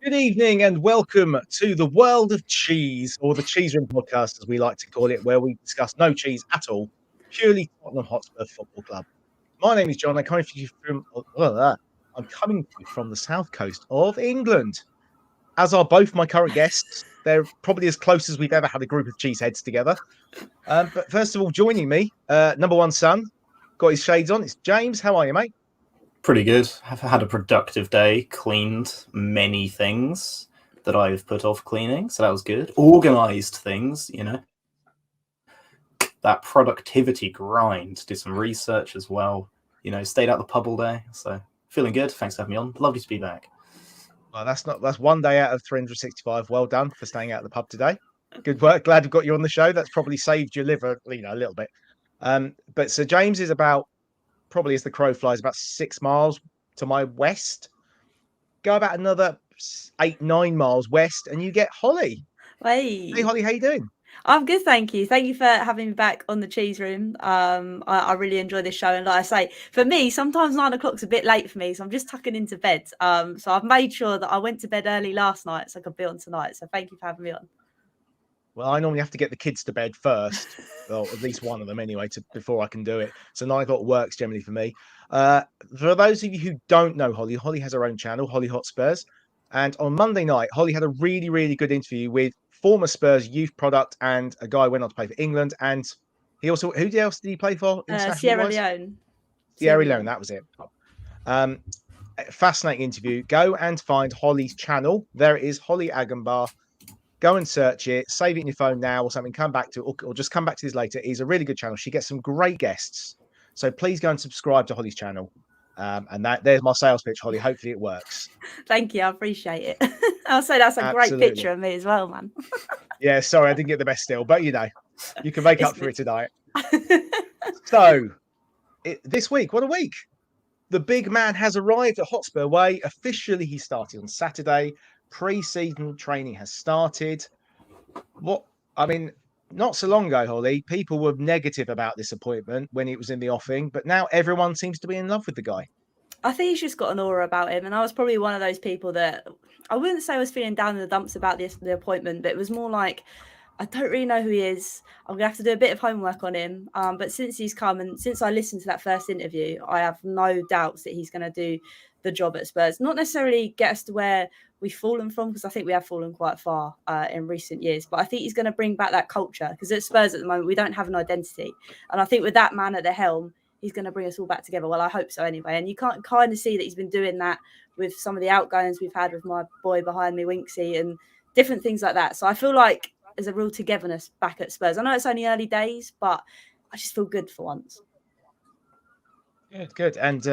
Good evening and welcome to the world of cheese, or the Cheese Room podcast, as we like to call it, where we discuss no cheese at all, purely Tottenham Hotspur Football Club. My name is John. I'm coming to you from the south coast of England, as are both my current guests. They're probably as close as we've ever had a group of cheeseheads together. But first of all, joining me, number one son, got his shades on. It's James. How are you, mate? Pretty good. I've had a productive day, cleaned many things that I've put off cleaning, so that was good. Organised things, that productivity grind, did some research as well, stayed out the pub all day, so feeling good. Thanks for having me on. Lovely to be back. Well, that's one day out of 365. Well done for staying out of the pub today. Good work. Glad we've got you on the show. That's probably saved your liver, a little bit. But Sir James is probably as the crow flies, about 6 miles to my west. Go about another 8-9 miles west, and you get Hollie. Hey, Hollie, how you doing? I'm good, thank you. Thank you for having me back on the Cheese Room. I really enjoy this show, and like I say, for me, sometimes 9 o'clock's a bit late for me, so I'm just tucking into bed. So I've made sure that I went to bed early last night so I could be on tonight. So thank you for having me on. Well, I normally have to get the kids to bed first, well, at least one of them anyway, before I can do it. So 9 o'clock works generally for me. For those of you who don't know Hollie, Hollie has her own channel, Hollie Hotspurs. And on Monday night, Hollie had a really, really good interview with former Spurs youth product and a guy who went on to play for England. And he also, who else did he play for? Sierra Leone. Sierra Leone, that was it. Fascinating interview. Go and find Hollie's channel. There it is, Hollie Agombar. Go and search it, save it in your phone now or something, come back to it, or just come back to this later. It's a really good channel. She gets some great guests. So please go and subscribe to Hollie's channel. And there's my sales pitch, Hollie. Hopefully it works. Thank you. I appreciate it. I'll say that's a great picture of me as well, man. Yeah, sorry, I didn't get the best still, but you can make up for it tonight. So this week, what a week. The big man has arrived at Hotspur Way. Officially, he started on Saturday. Pre-season training has started. Not so long ago, Hollie, people were negative about this appointment when it was in the offing, but now everyone seems to be in love with the guy. I think he's just got an aura about him, and I was probably one of those people that I wouldn't say I was feeling down in the dumps about the appointment, but it was more like, I don't really know who he is. I'm going to have to do a bit of homework on him. But since he's come and since I listened to that first interview, I have no doubts that he's going to do the job at Spurs. Not necessarily get us to where we've fallen from, because I think we have fallen quite far in recent years. But I think he's going to bring back that culture, because at Spurs at the moment, we don't have an identity. And I think with that man at the helm, he's going to bring us all back together. Well, I hope so anyway. And you can't kind of see that he's been doing that with some of the outgoings we've had with my boy behind me, Winksy, and different things like that. So I feel like there's a real togetherness back at Spurs. I know it's only early days, but I just feel good for once. Good. And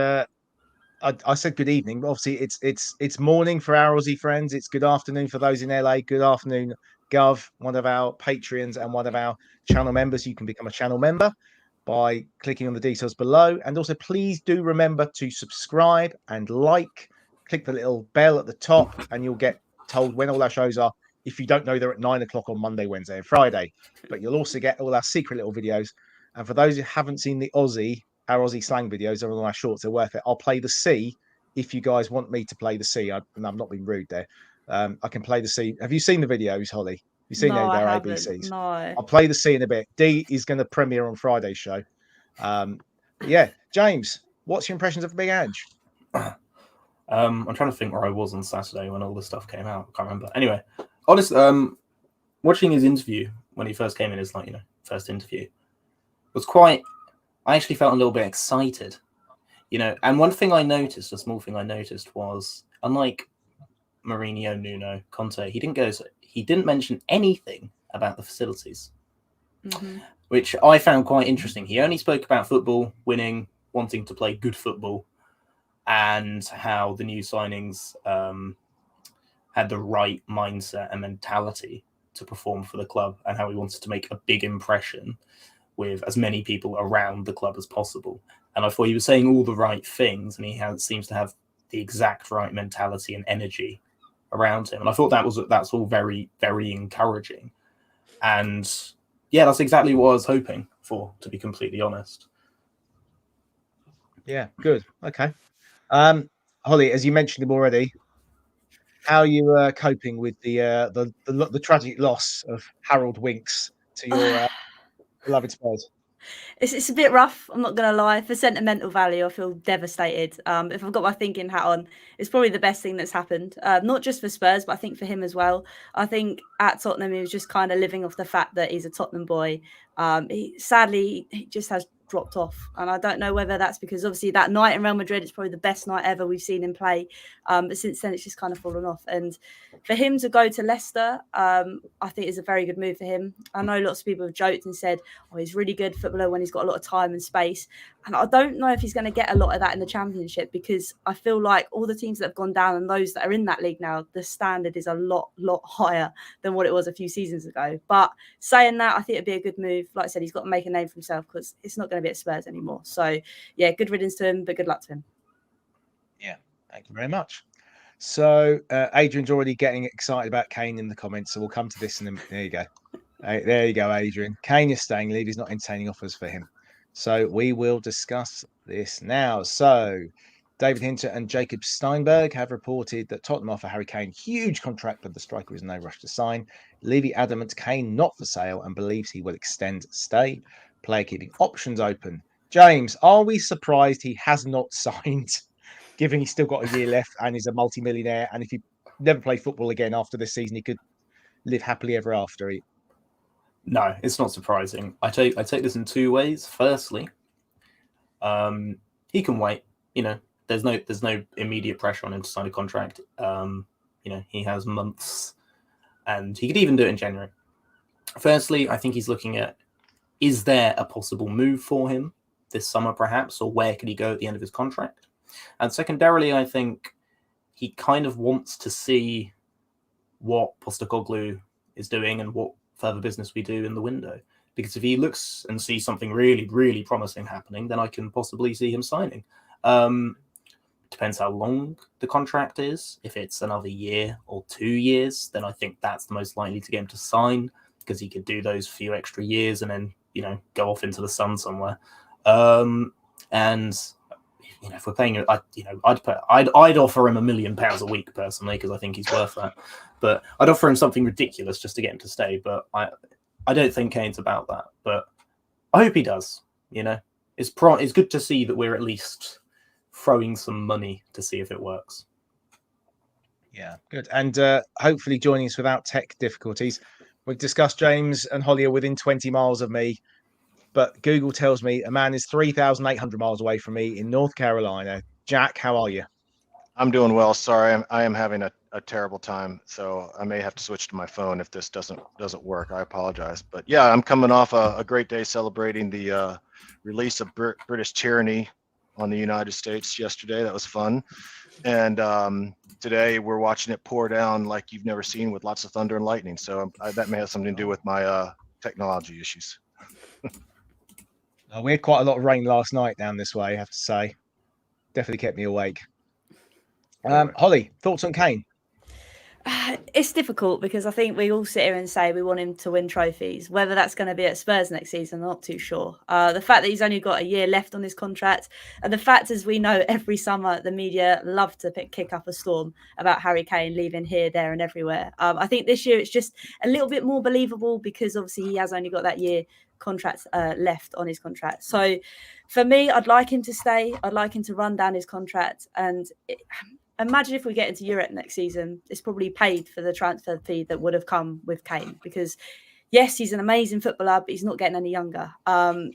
I said good evening, but obviously it's morning for our Aussie friends. It's good afternoon for those in LA. Good afternoon, Gov, one of our Patreons and one of our channel members. You can become a channel member by clicking on the details below. And also, please do remember to subscribe and like. Click the little bell at the top, and you'll get told when all our shows are. If you don't know, they're at 9 o'clock on Monday, Wednesday, and Friday. But you'll also get all our secret little videos. And for those who haven't seen our Aussie slang videos, they're on our shorts. They're worth it. I'll play the C if you guys want me to play the C. And I'm not being rude there. I can play the C. Have you seen the videos, Hollie? Have you seen their ABCs? No. I'll play the C in a bit. D is going to premiere on Friday's show. Yeah, James, what's your impressions of Big Ange? I'm trying to think where I was on Saturday when all this stuff came out. I can't remember. Anyway, honestly, watching his interview when he first came in, his first interview, was quite. I actually felt a little bit excited, And one thing I noticed, a small thing I noticed, was unlike Mourinho, Nuno, Conte, he didn't mention anything about the facilities, which I found quite interesting. He only spoke about football, winning, wanting to play good football, and how the new signings had the right mindset and mentality to perform for the club, and how he wanted to make a big impression with as many people around the club as possible. And I thought he was saying all the right things, and he seems to have the exact right mentality and energy around him. And I thought that's all very, very encouraging. And yeah, that's exactly what I was hoping for, to be completely honest. Yeah, good. Okay. Hollie, as you mentioned him already, how are you coping with the tragic loss of Harold Winks to your beloved Spurs? It's a bit rough, I'm not going to lie. For sentimental value, I feel devastated. If I've got my thinking hat on, it's probably the best thing that's happened. Not just for Spurs, but I think for him as well. I think at Tottenham, he was just kind of living off the fact that he's a Tottenham boy. Sadly, he just has dropped off. And I don't know whether that's because obviously that night in Real Madrid is probably the best night ever we've seen him play. But since then, it's just kind of fallen off. And for him to go to Leicester, I think is a very good move for him. I know lots of people have joked and said, oh, he's really good footballer when he's got a lot of time and space. And I don't know if he's going to get a lot of that in the Championship, because I feel like all the teams that have gone down and those that are in that league now, the standard is a lot higher than what it was a few seasons ago. But saying that, I think it'd be a good move. Like I said, he's got to make a name for himself because it's not going to be at Spurs anymore. So, yeah, good riddance to him, but good luck to him. Yeah, thank you very much. So Adrian's already getting excited about Kane in the comments, so we'll come to this. And there you go. There you go, Adrian. Kane is staying. Levy's not entertaining offers for him. So we will discuss this now. So David Hinter and Jacob Steinberg have reported that Tottenham offer Harry Kane huge contract, but the striker is in no rush to sign. Levy adamant Kane not for sale and believes he will extend stay. Player keeping options open. James, are we surprised he has not signed, given he's still got a year left and is a multi-millionaire? And if he never play football again after this season, he could live happily ever after. No, it's not surprising. I take this in two ways. Firstly, he can wait. There's no immediate pressure on him to sign a contract. He has months, and he could even do it in January. Firstly, I think he's looking at, is there a possible move for him this summer, perhaps, or where could he go at the end of his contract? And secondarily, I think he kind of wants to see what Postecoglou is doing and what further business we do in the window. Because if he looks and sees something really, really promising happening, then I can possibly see him signing. Depends how long the contract is. If it's another year or 2 years, then I think that's the most likely to get him to sign, because he could do those few extra years and then, go off into the sun somewhere. And if we're paying, I'd offer him £1 million a week personally, because I think he's worth that. But I'd offer him something ridiculous just to get him to stay. But I don't think Kane's about that. But I hope he does. It's good to see that we're at least throwing some money to see if it works. Yeah, good. And hopefully joining us without tech difficulties. We've discussed James and Hollie are within 20 miles of me, but Google tells me a man is 3,800 miles away from me in North Carolina. Jack, how are you? I'm doing well. Sorry, I am having a terrible time, so I may have to switch to my phone if this doesn't work. I apologize. But yeah, I'm coming off a great day celebrating the release of British tyranny on the United States yesterday. That was fun. And today we're watching it pour down like you've never seen, with lots of thunder and lightning. So that may have something to do with my technology issues. We had quite a lot of rain last night down this way, I have to say. Definitely kept me awake. Hollie, thoughts on Kane? It's difficult because I think we all sit here and say we want him to win trophies. Whether that's going to be at Spurs next season, I'm not too sure. The fact that he's only got a year left on his contract, and the fact, as we know, every summer the media love to kick up a storm about Harry Kane leaving here, there and everywhere. I think this year it's just a little bit more believable because obviously he has only got that year contract left on his contract. So for me, I'd like him to stay. I'd like him to run down his contract, and imagine if we get into Europe next season, it's probably paid for the transfer fee that would have come with Kane, because yes, he's an amazing footballer, but he's not getting any younger.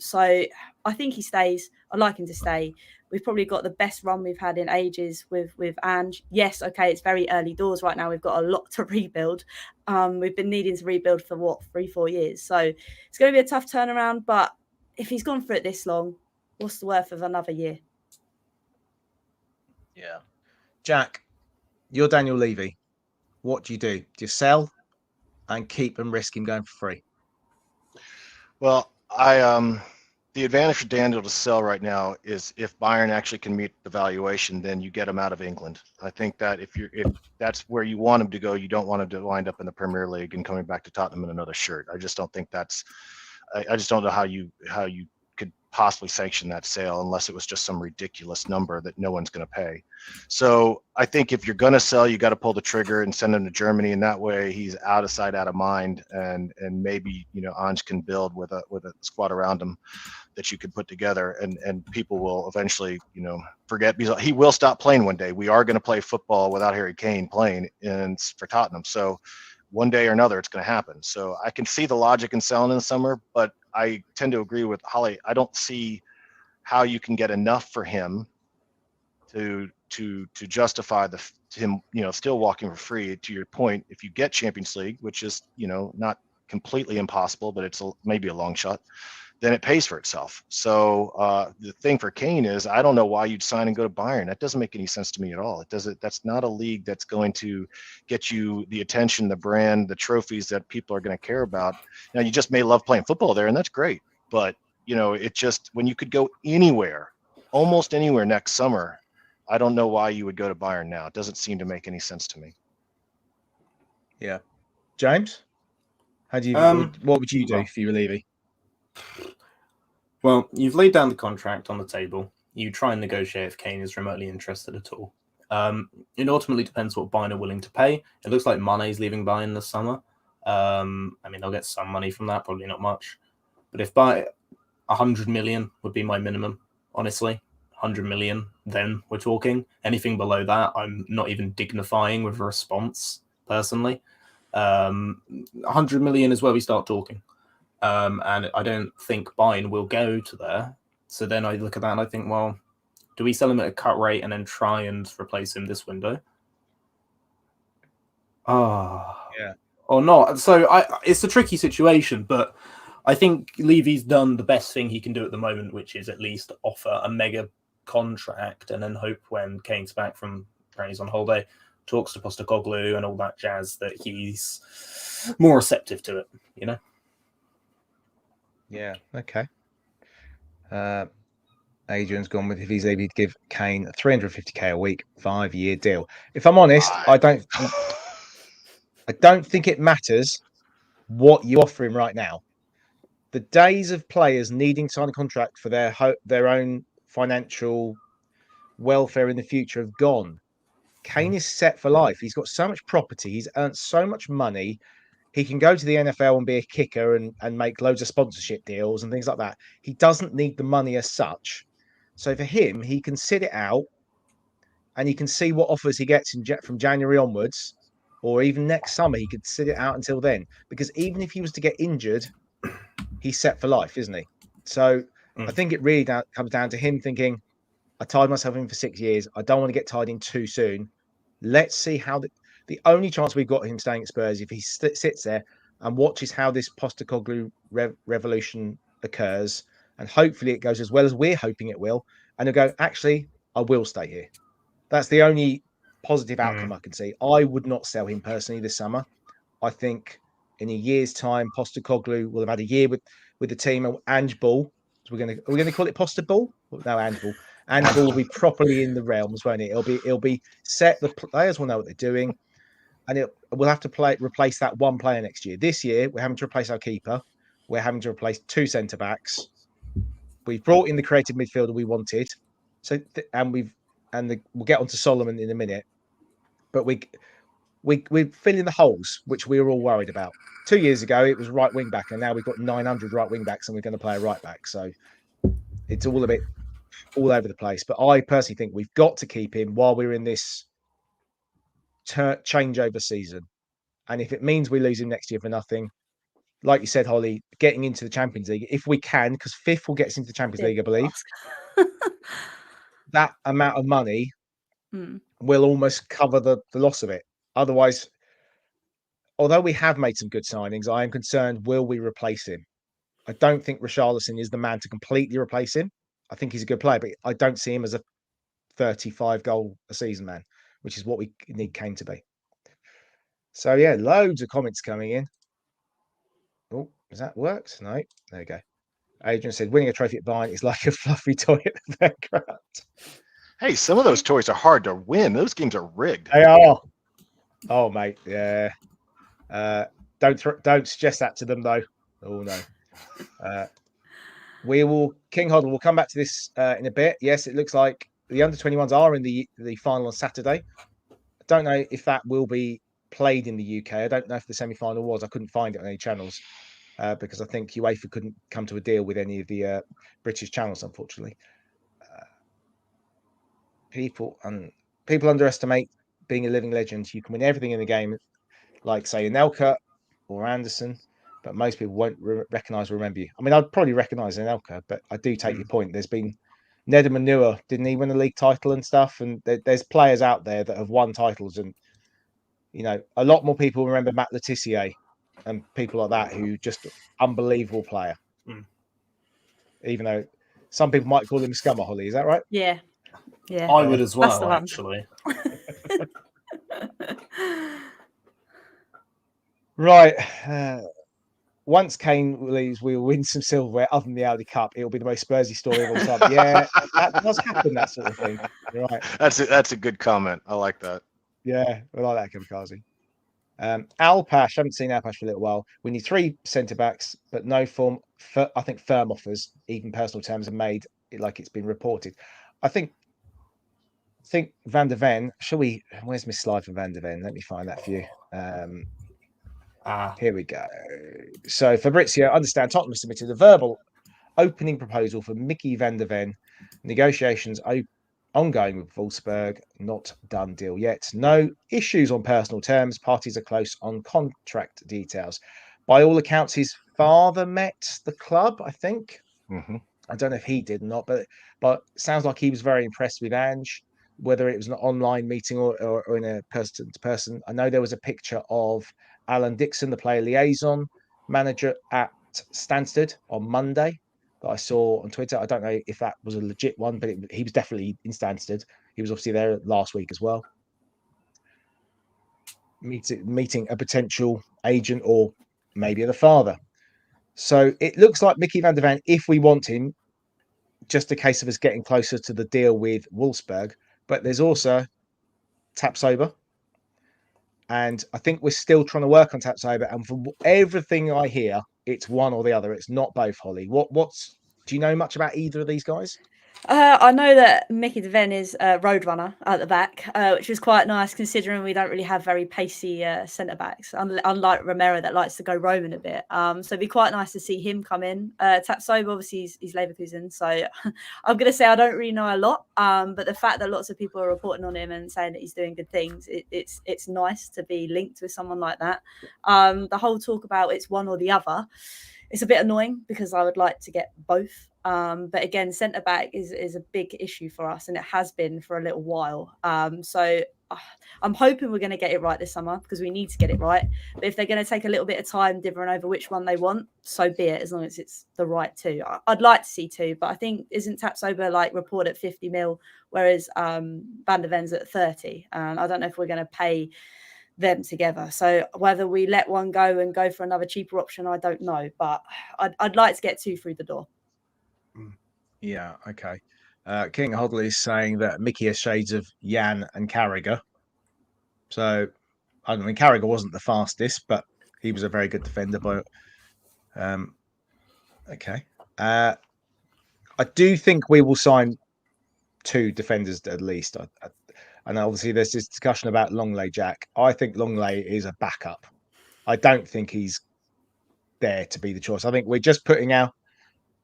So I think he stays. I'd like him to stay. We've probably got the best run we've had in ages with Ange. Yes, okay, it's very early doors right now. We've got a lot to rebuild. We've been needing to rebuild for 3-4 years. So it's going to be a tough turnaround, but if he's gone for it this long, what's the worth of another year? Yeah. Jack, you're Daniel Levy. What do? Do you sell and keep and risk him going for free? Well, the advantage for Daniel to sell right now is if Bayern actually can meet the valuation, then you get him out of England. I think that if that's where you want him to go, you don't want him to wind up in the Premier League and coming back to Tottenham in another shirt. I just don't think that's. I just don't know how you could possibly sanction that sale unless it was just some ridiculous number that no one's going to pay. So I think if you're going to sell, you got to pull the trigger and send him to Germany, and that way he's out of sight, out of mind, and maybe Ange can build with a squad around him that you could put together, and people will eventually forget, because he will stop playing one day. We are going to play football without Harry Kane playing for Tottenham, so one day or another it's going to happen. So I can see the logic in selling in the summer, but I tend to agree with Hollie. I don't see how you can get enough for him to justify him still walking for free. To your point, if you get Champions League, which is not completely impossible, but it's maybe a long shot, then it pays for itself. So the thing for Kane is, I don't know why you'd sign and go to Bayern. That doesn't make any sense to me at all. That's not a league that's going to get you the attention, the brand, the trophies that people are going to care about. Now, you just may love playing football there, and that's great. But it just, when you could go anywhere, almost anywhere next summer, I don't know why you would go to Bayern now. It doesn't seem to make any sense to me. Yeah, James, how do you? What would you do if you were Levy? Well, you've laid down the contract on the table. You try and negotiate if Kane is remotely interested at all. It ultimately depends what Bayern are willing to pay. It looks like Mane's leaving Bayern this summer. I mean, they'll get some money from that, probably not much. But if 100 million would be my minimum, honestly. 100 million, then we're talking. Anything below that, I'm not even dignifying with a response, personally. 100 million is where we start talking. And I don't think Bayern will go to there. So then I look at that and I think, well, do we sell him at a cut rate and then try and replace him this window? Yeah. Or not. So it's a tricky situation, but I think Levy's done the best thing he can do at the moment, which is at least offer a mega contract and then hope when Kane's back from when he's on holiday, talks to Postecoglou and all that jazz, that he's more receptive to it, Yeah. Okay. Adrian's gone with, if he's able to give Kane a 350k a week, 5-year deal. If I'm honest, I don't think it matters what you offer him right now. The days of players needing to sign a contract for their own financial welfare in the future have gone. Kane is set for life. He's got so much property. He's earned so much money. He can go to the NFL and be a kicker and make loads of sponsorship deals and things like that. He doesn't need the money as such. So for him, he can sit it out and he can see what offers he gets from January onwards, or even next summer. He could sit it out until then, because even if he was to get injured, he's set for life, isn't he? So I think it really comes down to him thinking, I tied myself in for 6 years. I don't want to get tied in too soon. Let's see how the only chance we've got of him staying at Spurs, if he sits there and watches how this Postecoglou revolution occurs, and hopefully it goes as well as we're hoping it will, and he'll go, actually, I will stay here. That's the only positive outcome I can see. I would not sell him personally this summer. I think in a year's time, Postecoglou will have had a year with the team. Ange Ball, so are we going to call it Posta Ball? No, Ange Ball. Ange Ball will be properly in the realms, won't it? It'll be set. The players will know what they're doing, and we'll have to replace that one player next year. This year, we're having to replace our keeper. We're having to replace 2 centre backs. We've brought in the creative midfielder we wanted. So we'll get onto Solomon in a minute, but we're filling the holes, which we were all worried about. 2 years ago, it was right wing back, and now we've got 900 right wing backs, and we're going to play a right back. So it's all a bit all over the place. But I personally think we've got to keep him while we're in this changeover season. And if it means we lose him next year for nothing, like you said, Hollie, getting into the Champions League, if we can, because 5th will get us into the Champions League, I believe. That amount of money will almost cover the loss of it. Otherwise, although we have made some good signings, I am concerned, will we replace him? I don't think Richarlison is the man to completely replace him. I think he's a good player, but I don't see him as a 35 goal a season man, which is what we need Kane to be. So yeah, loads of comments coming in. Oh, has that worked? No, there you go. Adrian said, winning a trophy at Bayern is like a fluffy toy at the background. Hey, some of those toys are hard to win. Those games are rigged. They are. Oh, mate, yeah. Don't suggest that to them, though. Oh, no. we will, King Hoddle, we'll come back to this in a bit. Yes, it looks like the under-21s are in the final on Saturday. I don't know if that will be played in the UK. I don't know if the semi-final was. I couldn't find it on any channels because I think UEFA couldn't come to a deal with any of the British channels, unfortunately. People underestimate being a living legend. You can win everything in the game, like say Anelka or Anderson, but most people won't recognise or remember you. I mean, I'd probably recognise Anelka, but I do take your point. There's been Neda Manua, didn't he win a league title and stuff? And there's players out there that have won titles, and you know, a lot more people remember Matt Letitia and people like that who just unbelievable player. Even though some people might call him Scummer Hollie, is that right? Yeah. I would as That's the well, one. actually. Right. Once Kane leaves, we'll win some silverware other than the Audi Cup. It'll be the most Spursy story of all time. Yeah, that does happen, that sort of thing. You're right. That's a good comment. I like that. Yeah, I like that, Kamikaze. Alpash, haven't seen Alpash for a little while. We need 3 centre backs, but no form. I think firm offers, even personal terms, are made like it's been reported. I think Van der Ven. Shall we? Where's my slide for Van der Ven? Let me find that for you. Here we go. So Fabrizio, understand Tottenham submitted a verbal opening proposal for Mickey Van der Ven. Negotiations ongoing with Wolfsburg, not done deal yet. No issues on personal terms. Parties are close on contract details. By all accounts, his father met the club, I think. Mm-hmm. I don't know if he did or not, but sounds like he was very impressed with Ange, whether it was an online meeting or in a person-to-person. I know there was a picture of Alan Dixon, the player liaison manager at Stansted on Monday that I saw on Twitter. I don't know if that was a legit one, but he was definitely in Stansted. He was obviously there last week as well. Meeting a potential agent or maybe the father. So it looks like Mickey Van der Ven, if we want him, just a case of us getting closer to the deal with Wolfsburg. But there's also Tapsoba. And I think we're still trying to work on Tapsoba. And from everything I hear, it's one or the other. It's not both, Hollie. Do you know much about either of these guys? I know that Mickey de Ven is a roadrunner at the back, which is quite nice considering we don't really have very pacey centre backs, unlike Romero that likes to go roaming a bit. So it'd be quite nice to see him come in. Tapsoba, obviously, he's Leverkusen, so I'm going to say I don't really know a lot, but the fact that lots of people are reporting on him and saying that he's doing good things, it's nice to be linked with someone like that. The whole talk about it's one or the other, it's a bit annoying because I would like to get both. But again, centre back is a big issue for us, and it has been for a little while. So I'm hoping we're going to get it right this summer because we need to get it right. But if they're going to take a little bit of time differing over which one they want, so be it, as long as it's the right 2. I'd like to see 2, but I think isn't Tapsoba like reported at 50 mil, whereas Van der Ven's at 30. And I don't know if we're going to pay them together. So whether we let one go and go for another cheaper option, I don't know. But I'd like to get 2 through the door. Yeah, okay. King Hoddle is saying that Mickey has shades of Jan and Carragher. So, I mean, Carragher wasn't the fastest, but he was a very good defender. Okay. I do think we will sign 2 defenders at least. And obviously, there's this discussion about Longley Jack. I think Longley is a backup. I don't think he's there to be the choice. I think we're just putting our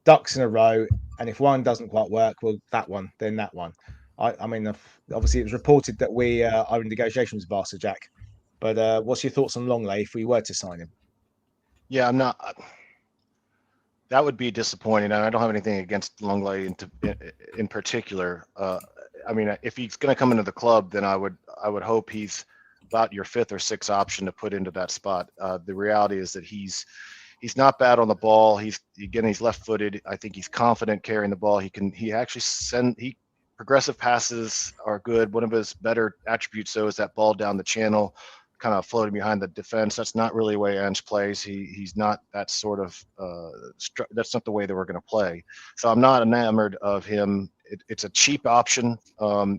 ducks in a row, and if one doesn't quite work, well, that one, then that one. I mean, obviously, it was reported that we are in negotiations with Barca Jack. But what's your thoughts on Longley if we were to sign him? Yeah, I'm not. That would be disappointing. I don't have anything against Longley in particular. I mean, if he's going to come into the club, then I would hope he's about your 5th or 6th option to put into that spot. The reality is that he's not bad on the ball. He's left-footed. I think he's confident carrying the ball. Progressive passes are good. One of his better attributes, though, is that ball down the channel, kind of floating behind the defense. That's not really the way Ange plays. He's not that sort of that's not the way that we're going to play. So I'm not enamored of him. It's a cheap option.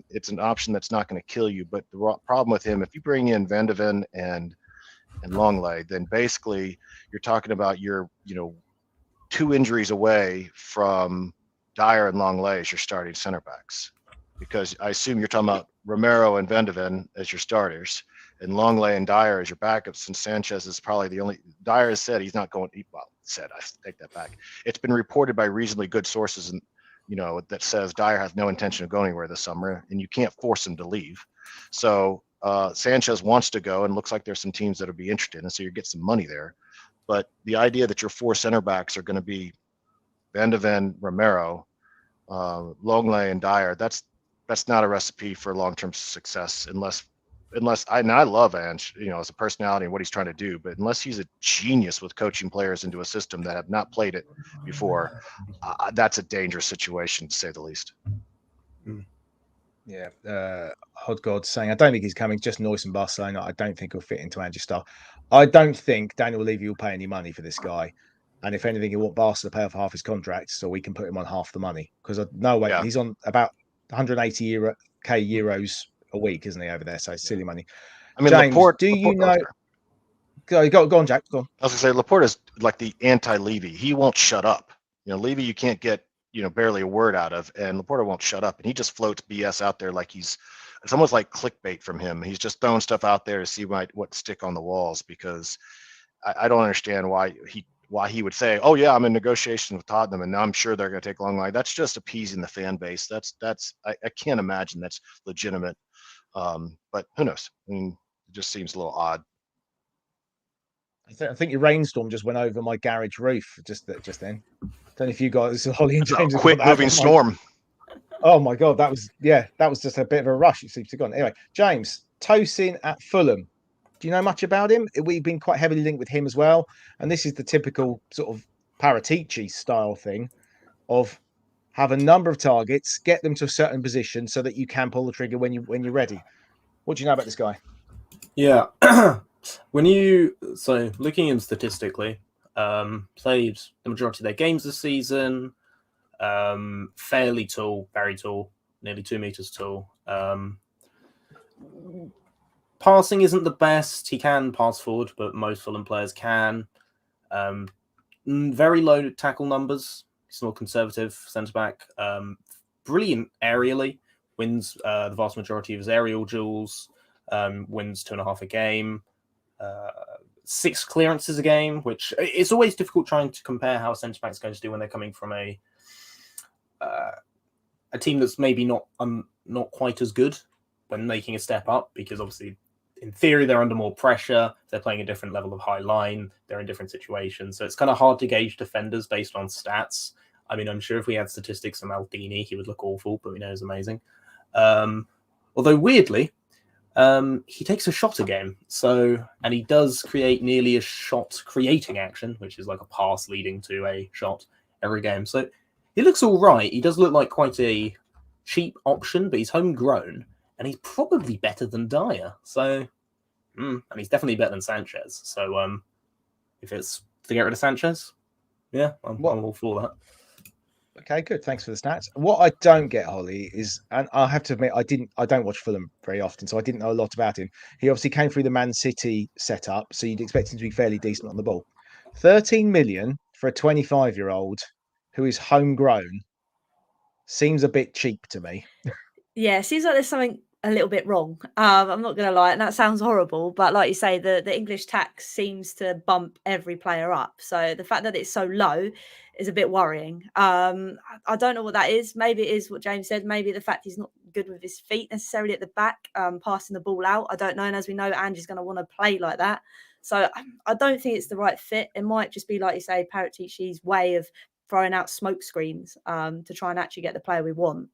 It's an option that's not going to kill you. But the problem with him, if you bring in Van de Ven and Longley, then basically you're talking about your 2 injuries away from Dyer and Longley as your starting center backs, because I assume you're talking about Romero and Van de Ven as your starters, and Longley and Dyer as your backups. And Sanchez is probably the only. Dyer has said he's not going. Well, said I take that back. It's been reported by reasonably good sources, and that says Dyer has no intention of going anywhere this summer, and you can't force him to leave. So Sanchez wants to go, and looks like there's some teams that'll be interested, and so you get some money there. But the idea that your 4 center backs are going to be Van de Ven, Romero, Longley, and Dyer, that's not a recipe for long-term success unless I love Ange, as a personality and what he's trying to do, but unless he's a genius with coaching players into a system that have not played it before, that's a dangerous situation to say the least. Yeah, Hodgod saying, I don't think he's coming, just Noyce and Barcelona. I don't think he'll fit into Ange's style. I don't think Daniel Levy will pay any money for this guy. And if anything, he'll want Barca to pay off half his contract so we can put him on half the money. Because no way, he's on about 180 euros a week, isn't he, over there? So it's silly money. I mean, James, Laporte, do you know? Go on, Jack. Go on. I was going to say, Laporte is like the anti-Levy. He won't shut up. Levy, you can't get barely a word out of, and Laporta won't shut up, and he just floats BS out there like it's almost like clickbait from him. He's just throwing stuff out there to see what stick on the walls, because I don't understand why he would say, oh yeah, I'm in negotiations with Tottenham and I'm sure they're going to take a long line. That's just appeasing the fan base. I can't imagine that's legitimate. But who knows? I mean, it just seems a little odd. I think your rainstorm just went over my garage roof just then. Don't know if you guys, Hollie and James, quick moving storm. Oh my god, that was just a bit of a rush. It seems to have gone. Anyway, James, Tosin at Fulham. Do you know much about him? We've been quite heavily linked with him as well, and this is the typical sort of Paratici style thing of have a number of targets, get them to a certain position so that you can pull the trigger when you're ready. What do you know about this guy? Yeah, looking in statistically, played the majority of their games this season. Fairly tall, very tall, nearly 2 meters tall. Passing isn't the best. He can pass forward, but most Fulham players can. Very low tackle numbers. He's more conservative centre back. Brilliant aerially. Wins the vast majority of his aerial duels. Wins 2.5 a game. 6 clearances a game, which it's always difficult trying to compare how a centre back's going to do when they're coming from a team that's maybe not quite as good when making a step up, because obviously in theory they're under more pressure, they're playing a different level of high line, they're in different situations, so it's kind of hard to gauge defenders based on stats. I mean, I'm sure if we had statistics from Maldini he would look awful, but we know he's amazing. Although weirdly, he takes a shot a game, and he does create nearly a shot creating action, which is like a pass leading to a shot every game. So he looks all right. He does look like quite a cheap option, but he's homegrown, and he's probably better than Dyer. So, and he's definitely better than Sanchez. So, if it's to get rid of Sanchez, yeah, I'm all for that. Okay, good. Thanks for the stats. What I don't get, Hollie, is, and I have to admit, I don't watch Fulham very often, so I didn't know a lot about him. He obviously came through the Man City setup, so you'd expect him to be fairly decent on the ball. 13 million for a 25-year-old who is homegrown seems a bit cheap to me. Yeah, seems like there's something a little bit wrong. I'm not going to lie, and that sounds horrible, but like you say, the English tax seems to bump every player up. So the fact that it's so low is a bit worrying. I don't know what that is. Maybe it is what James said. Maybe the fact he's not good with his feet necessarily at the back, passing the ball out. I don't know. And as we know, Ange's going to want to play like that. So I don't think it's the right fit. It might just be, like you say, Paratici's way of throwing out smoke screens to try and actually get the player we want.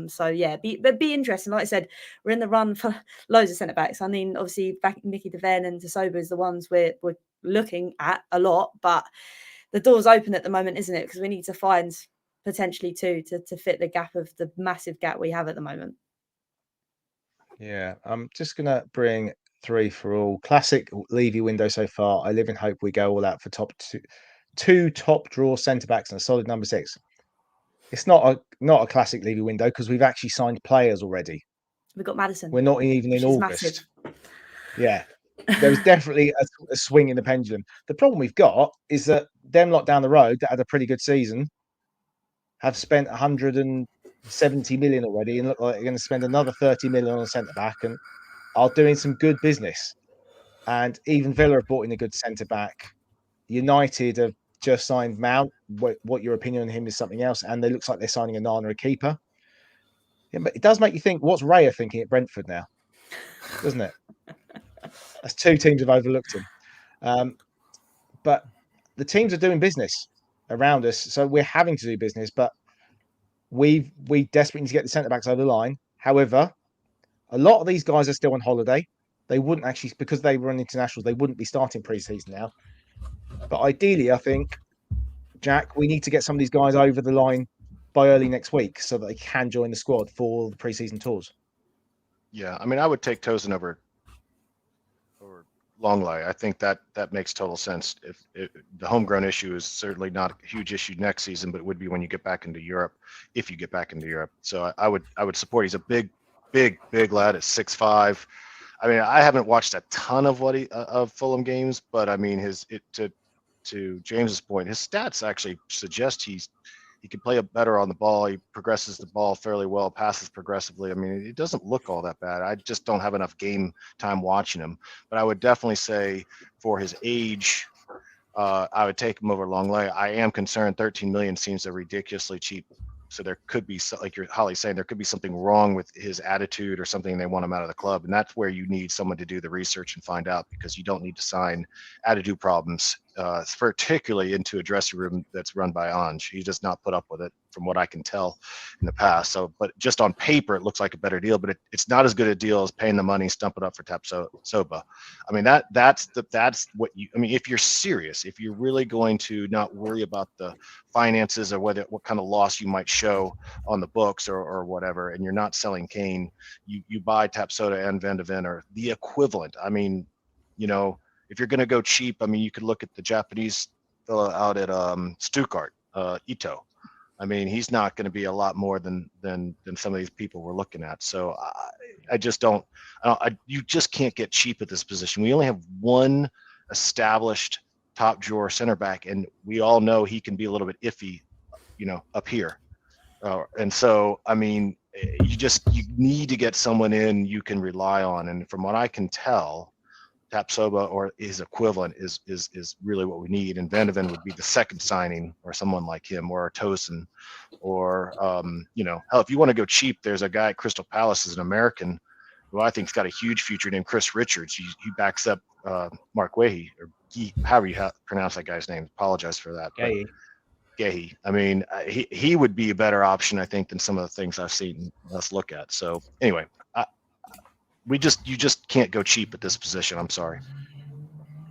So yeah, be interesting. Like I said, we're in the run for loads of centre backs. I mean, obviously, Mickey DeVen and DeSoba is the ones we're looking at a lot, but the door's open at the moment, isn't it? Because we need to find potentially two to fit the gap of the massive gap we have at the moment. Yeah, I'm just gonna bring 3 for all. Classic Levy window so far. I live in hope we go all out for two top draw centre backs and a solid number 6. It's not a classic Levy window because we've actually signed players already. We've got Maddison. We're not even in August. Massive. Yeah. there was definitely a swing in the pendulum. The problem we've got is that them lot down the road that had a pretty good season have spent 170 million already and look like they're going to spend another 30 million on a centre back and are doing some good business. And even Villa have brought in a good centre back. United have just signed Mount. What your opinion on him is something else. And it looks like they're signing a Nana, a keeper. Yeah, but it does make you think, what's Raya thinking at Brentford now? Doesn't it? That's two teams have overlooked him. But the teams are doing business around us. So we're having to do business, but we desperately need to get the centre backs over the line. However, a lot of these guys are still on holiday. They wouldn't actually, because they run internationals, they wouldn't be starting pre-season now. But ideally, I think, Jack, we need to get some of these guys over the line by early next week so that they can join the squad for the pre-season tours. Yeah, I mean, I would take Tosin over Longley. I think that makes total sense. If the homegrown issue is certainly not a huge issue next season, but it would be when you get back into Europe, if you get back into Europe. So I would support. He's a big lad at 6'5". I mean, I haven't watched a ton of of Fulham games, but I mean, to James's point, his stats actually suggest he can play better on the ball. He progresses the ball fairly well, passes progressively. I mean, it doesn't look all that bad. I just don't have enough game time watching him. But I would definitely say for his age, I would take him over Longley. I am concerned 13 million seems a ridiculously cheap. So there could be, like Hollie's saying, there could be something wrong with his attitude or something. They want him out of the club. And that's where you need someone to do the research and find out, because you don't need to sign attitude problems, particularly into a dressing room that's run by Ange. He does not put up with it, from what I can tell in the past. So, but just on paper, it looks like a better deal, but it's not as good a deal as paying the money, stump it up for Tapsoba. I mean, that's what you, I mean, if you're serious, if you're really going to not worry about the finances or what kind of loss you might show on the books or whatever, and you're not selling Kane, you buy Tapsoba and Van de Ven or the equivalent. I mean, you know, if you're going to go cheap, I mean, you could look at the Japanese fellow out at Stuttgart, Ito. I mean, he's not going to be a lot more than some of these people we're looking at. So I just don't. You just can't get cheap at this position. We only have one established top drawer center back, and we all know he can be a little bit iffy, you know, up here. And so, I mean, you need to get someone in you can rely on. And from what I can tell, Tapsoba or his equivalent is really what we need. And Van de Ven would be the second signing, or someone like him, or a Tosin, or you know, hell, if you want to go cheap, there's a guy at Crystal Palace, is an American, who I think's got a huge future, named Chris Richards. He backs up Mark Wehi, or Guy, however you pronounce that guy's name. Apologize for that. Gehi. I mean, he would be a better option, I think, than some of the things I've seen us look at. So anyway, you just can't go cheap at this position. I'm sorry.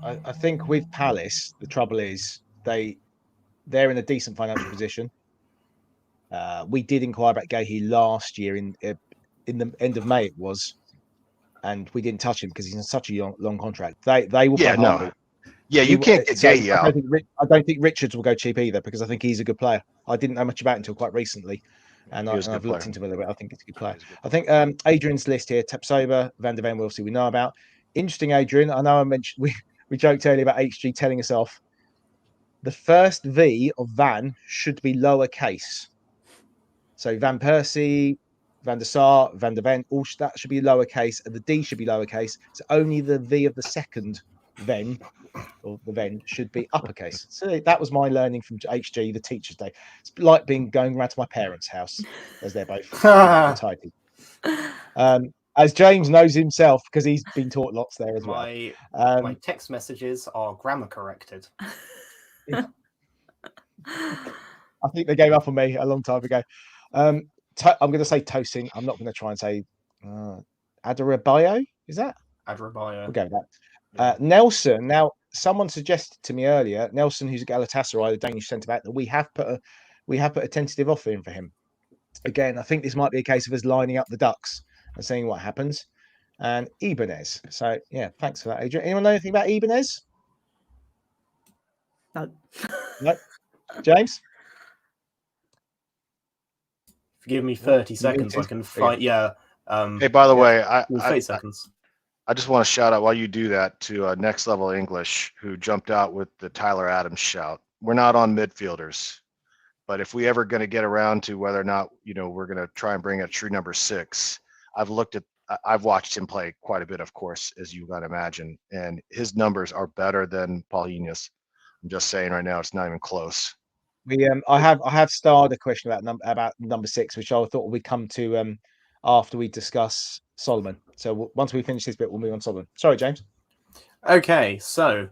I think with Palace, the trouble is they're in a decent financial position. We did inquire about Gehi last year in the end of May, it was, and we didn't touch him because he's in such a long contract. They will. Yeah, no. Yeah, you can't get Gehi out. I don't think Richards will go cheap either, because I think he's a good player. I didn't know much about him until quite recently. And I've looked into him a little bit. I think it's a good player. I think Adrian's list here: Tapsoba, Van de Ven, obviously we know about. Interesting, Adrian. I know I mentioned we joked earlier about HG telling us off. The first V of Van should be lowercase. So Van Persie, Van der Sar, Van de Ven, all that should be lowercase, and the D should be lowercase. So only the V of the second Ven, or the Ven, should be uppercase. So that was my learning from HG, the Teacher's Day. It's like going around to my parents' house, as they're both retired. As James knows himself, because he's been taught lots there as well. My text messages are grammar corrected. I think they gave up on me a long time ago. I'm going to say Tosin. I'm not going to try and say Adarabioyo. Is that? Adarabioyo. We'll go with that. Nelson. Now, someone suggested to me earlier, Nelson, who's a Galatasaray, the Danish centre back, that we have put a tentative offer in for him. Again, I think this might be a case of us lining up the ducks and seeing what happens. And Ibanez. So yeah, thanks for that, Adrian. Anyone know anything about Ibanez? No. No. James? Give me 30 seconds. I can fight. Yeah. Hey, by the way, 30 seconds. I just want to shout out while you do that to Next Level English, who jumped out with the Tyler Adams shout. We're not on midfielders, but if we ever going to get around to whether or not, we're going to try and bring a true number 6, I've watched him play quite a bit, of course, as you can imagine, and his numbers are better than Paulinho's. I'm just saying right now, it's not even close. I have started a question about number 6, which I thought we'd come to after we discuss Solomon. So once we finish this bit, we'll move on to Solomon. Sorry, James. Okay, so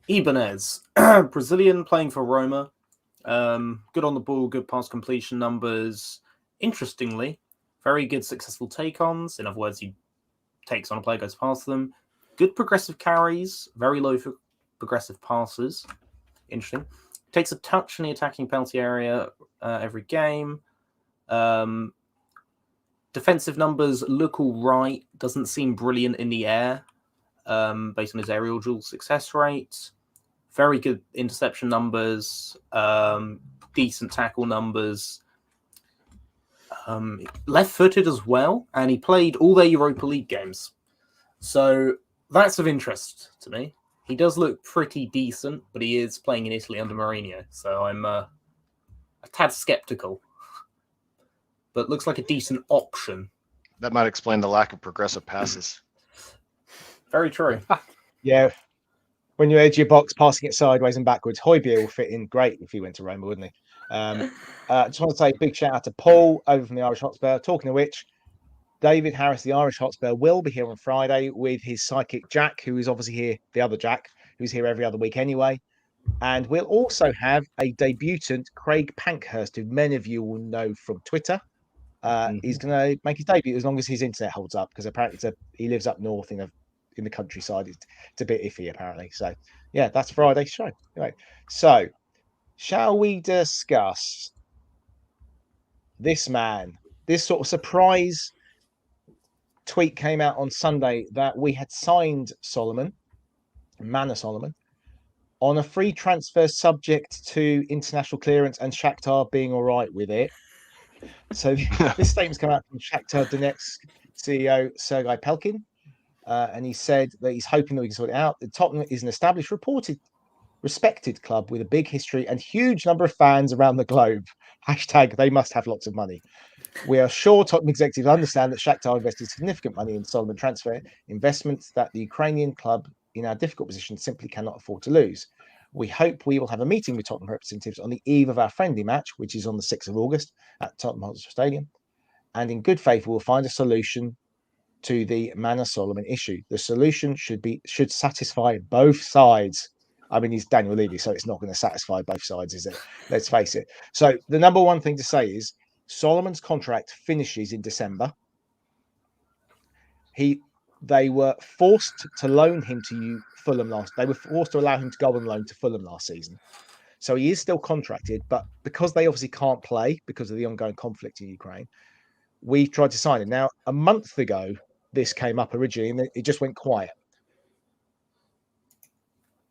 Ibanez, Brazilian playing for Roma. Good on the ball, good pass completion numbers. Interestingly, very good successful take-ons. In other words, he takes on a player, goes past them. Good progressive carries, very low for progressive passes. Interesting. Takes a touch in the attacking penalty area every game. Defensive numbers look all right. Doesn't seem brilliant in the air based on his aerial duel success rate. Very good interception numbers. Decent tackle numbers. Left-footed as well. And he played all their Europa League games. So that's of interest to me. He does look pretty decent, but he is playing in Italy under Mourinho. So I'm a tad skeptical. But looks like a decent option. That might explain the lack of progressive passes. Very true. Yeah. When you edge your box, passing it sideways and backwards, Højbjerg will fit in great if he went to Roma, wouldn't he? Just want to say a big shout out to Paul over from the Irish Hotspur. Talking of which, David Harris, the Irish Hotspur, will be here on Friday with his sidekick Jack, who is obviously here, the other Jack, who's here every other week anyway. And we'll also have a debutant, Craig Pankhurst, who many of you will know from Twitter. He's going to make his debut as long as his internet holds up, because apparently he lives up north in the countryside. It's a bit iffy, apparently. So, yeah, that's Friday's show. Anyway, so shall we discuss this man? This sort of surprise tweet came out on Sunday that we had signed Mana Solomon, on a free transfer subject to international clearance and Shakhtar being all right with it. So this statement's come out from Shakhtar Donetsk CEO Sergei Pelkin, and he said that he's hoping that we can sort it out. The Tottenham is an established, respected club with a big history and huge number of fans around the globe. # they must have lots of money. We are sure Tottenham executives understand that Shakhtar invested significant money in Solomon transfer investments that the Ukrainian club in our difficult position simply cannot afford to lose. We hope we will have a meeting with Tottenham representatives on the eve of our friendly match, which is on the 6th of August at Tottenham Hotspur Stadium. And in good faith, we will find a solution to the Mana Solomon issue. The solution should satisfy both sides. I mean, he's Daniel Levy, so it's not going to satisfy both sides, is it? Let's face it. So the number one thing to say is Solomon's contract finishes in December. They were forced to loan him to Fulham They were forced to allow him to go on loan to Fulham last season. So he is still contracted, but because they obviously can't play because of the ongoing conflict in Ukraine, we tried to sign him. Now, a month ago, this came up originally, and it just went quiet.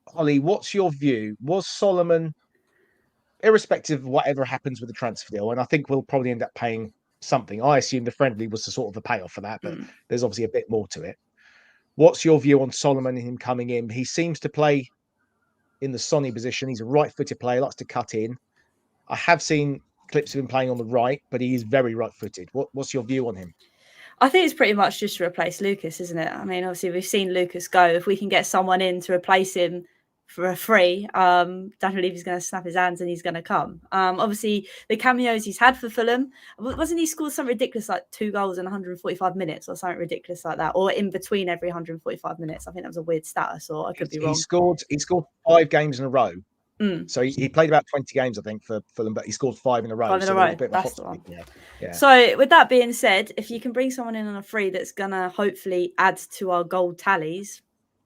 Hollie, what's your view? Was Solomon, irrespective of whatever happens with the transfer deal, and I think we'll probably end up paying something. I assume the friendly was the sort of the payoff for that, but there's obviously a bit more to it. What's your view on Solomon and him coming in? He seems to play in the Sonny position. He's a right-footed player, likes to cut in. I have seen clips of him playing on the right, but he is very right-footed. What's your view on him? I think it's pretty much just to replace Lucas, isn't it? I mean, obviously, we've seen Lucas go. If we can get someone in to replace him for a free, Daniel Levy's going to snap his hands and he's going to come. Obviously, the cameos he's had for Fulham, wasn't he scored something ridiculous like 2 goals in 145 minutes or something ridiculous like that, or in between every 145 minutes? I think that was a weird status, or I could be wrong. He scored 5 games in a row. So he played about 20 games, I think, for Fulham, but he scored 5 in a row. 5 in a row. That's the one. Yeah. So with that being said, if you can bring someone in on a free that's going to hopefully add to our goal tallies,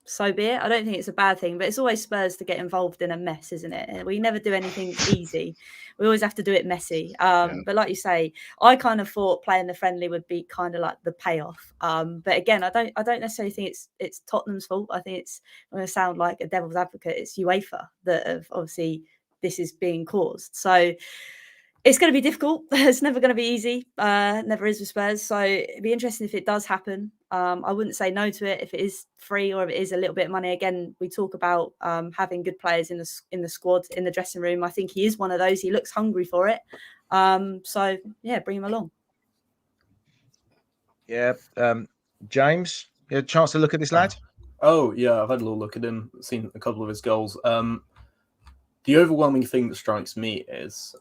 so be it. I don't think it's a bad thing, but it's always Spurs to get involved in a mess, isn't it? We never do anything easy. We always have to do it messy. But like you say, I kind of thought playing the friendly would be kind of like the payoff. But again, I don't necessarily think it's Tottenham's fault. I think it's going to sound like a devil's advocate. It's UEFA that have obviously this is being caused. So It's going to be difficult. It's never going to be easy. Never is with Spurs. So it'd be interesting if it does happen. I wouldn't say no to it if it is free or if it is a little bit of money. Again, we talk about having good players in the squad, in the dressing room. I think he is one of those. He looks hungry for it. So yeah, bring him along. Yeah. James, you had a chance to look at this lad? Oh yeah, I've had a little look at him, seen a couple of his goals. The overwhelming thing that strikes me is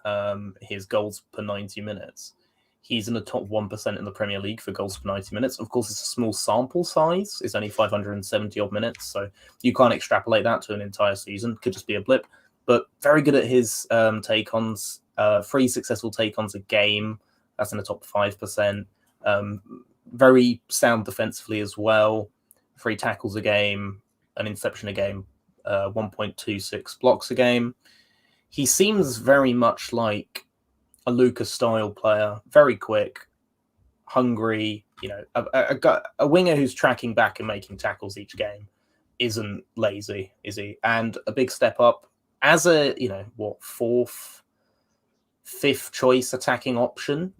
his goals per 90 minutes. He's in the top 1% in the Premier League for goals per 90 minutes. Of course, it's a small sample size. It's only 570 odd minutes, so you can't extrapolate that to an entire season. Could just be a blip. But very good at his take-ons, 3 successful take-ons a game. That's in the top 5%. Very sound defensively as well. 3 tackles a game, an interception a game. 1.26 blocks a game. He seems very much like a Lucas style player, very quick, hungry. You know, a winger who's tracking back and making tackles each game isn't lazy, is he? And a big step up as a 4th, 5th choice attacking option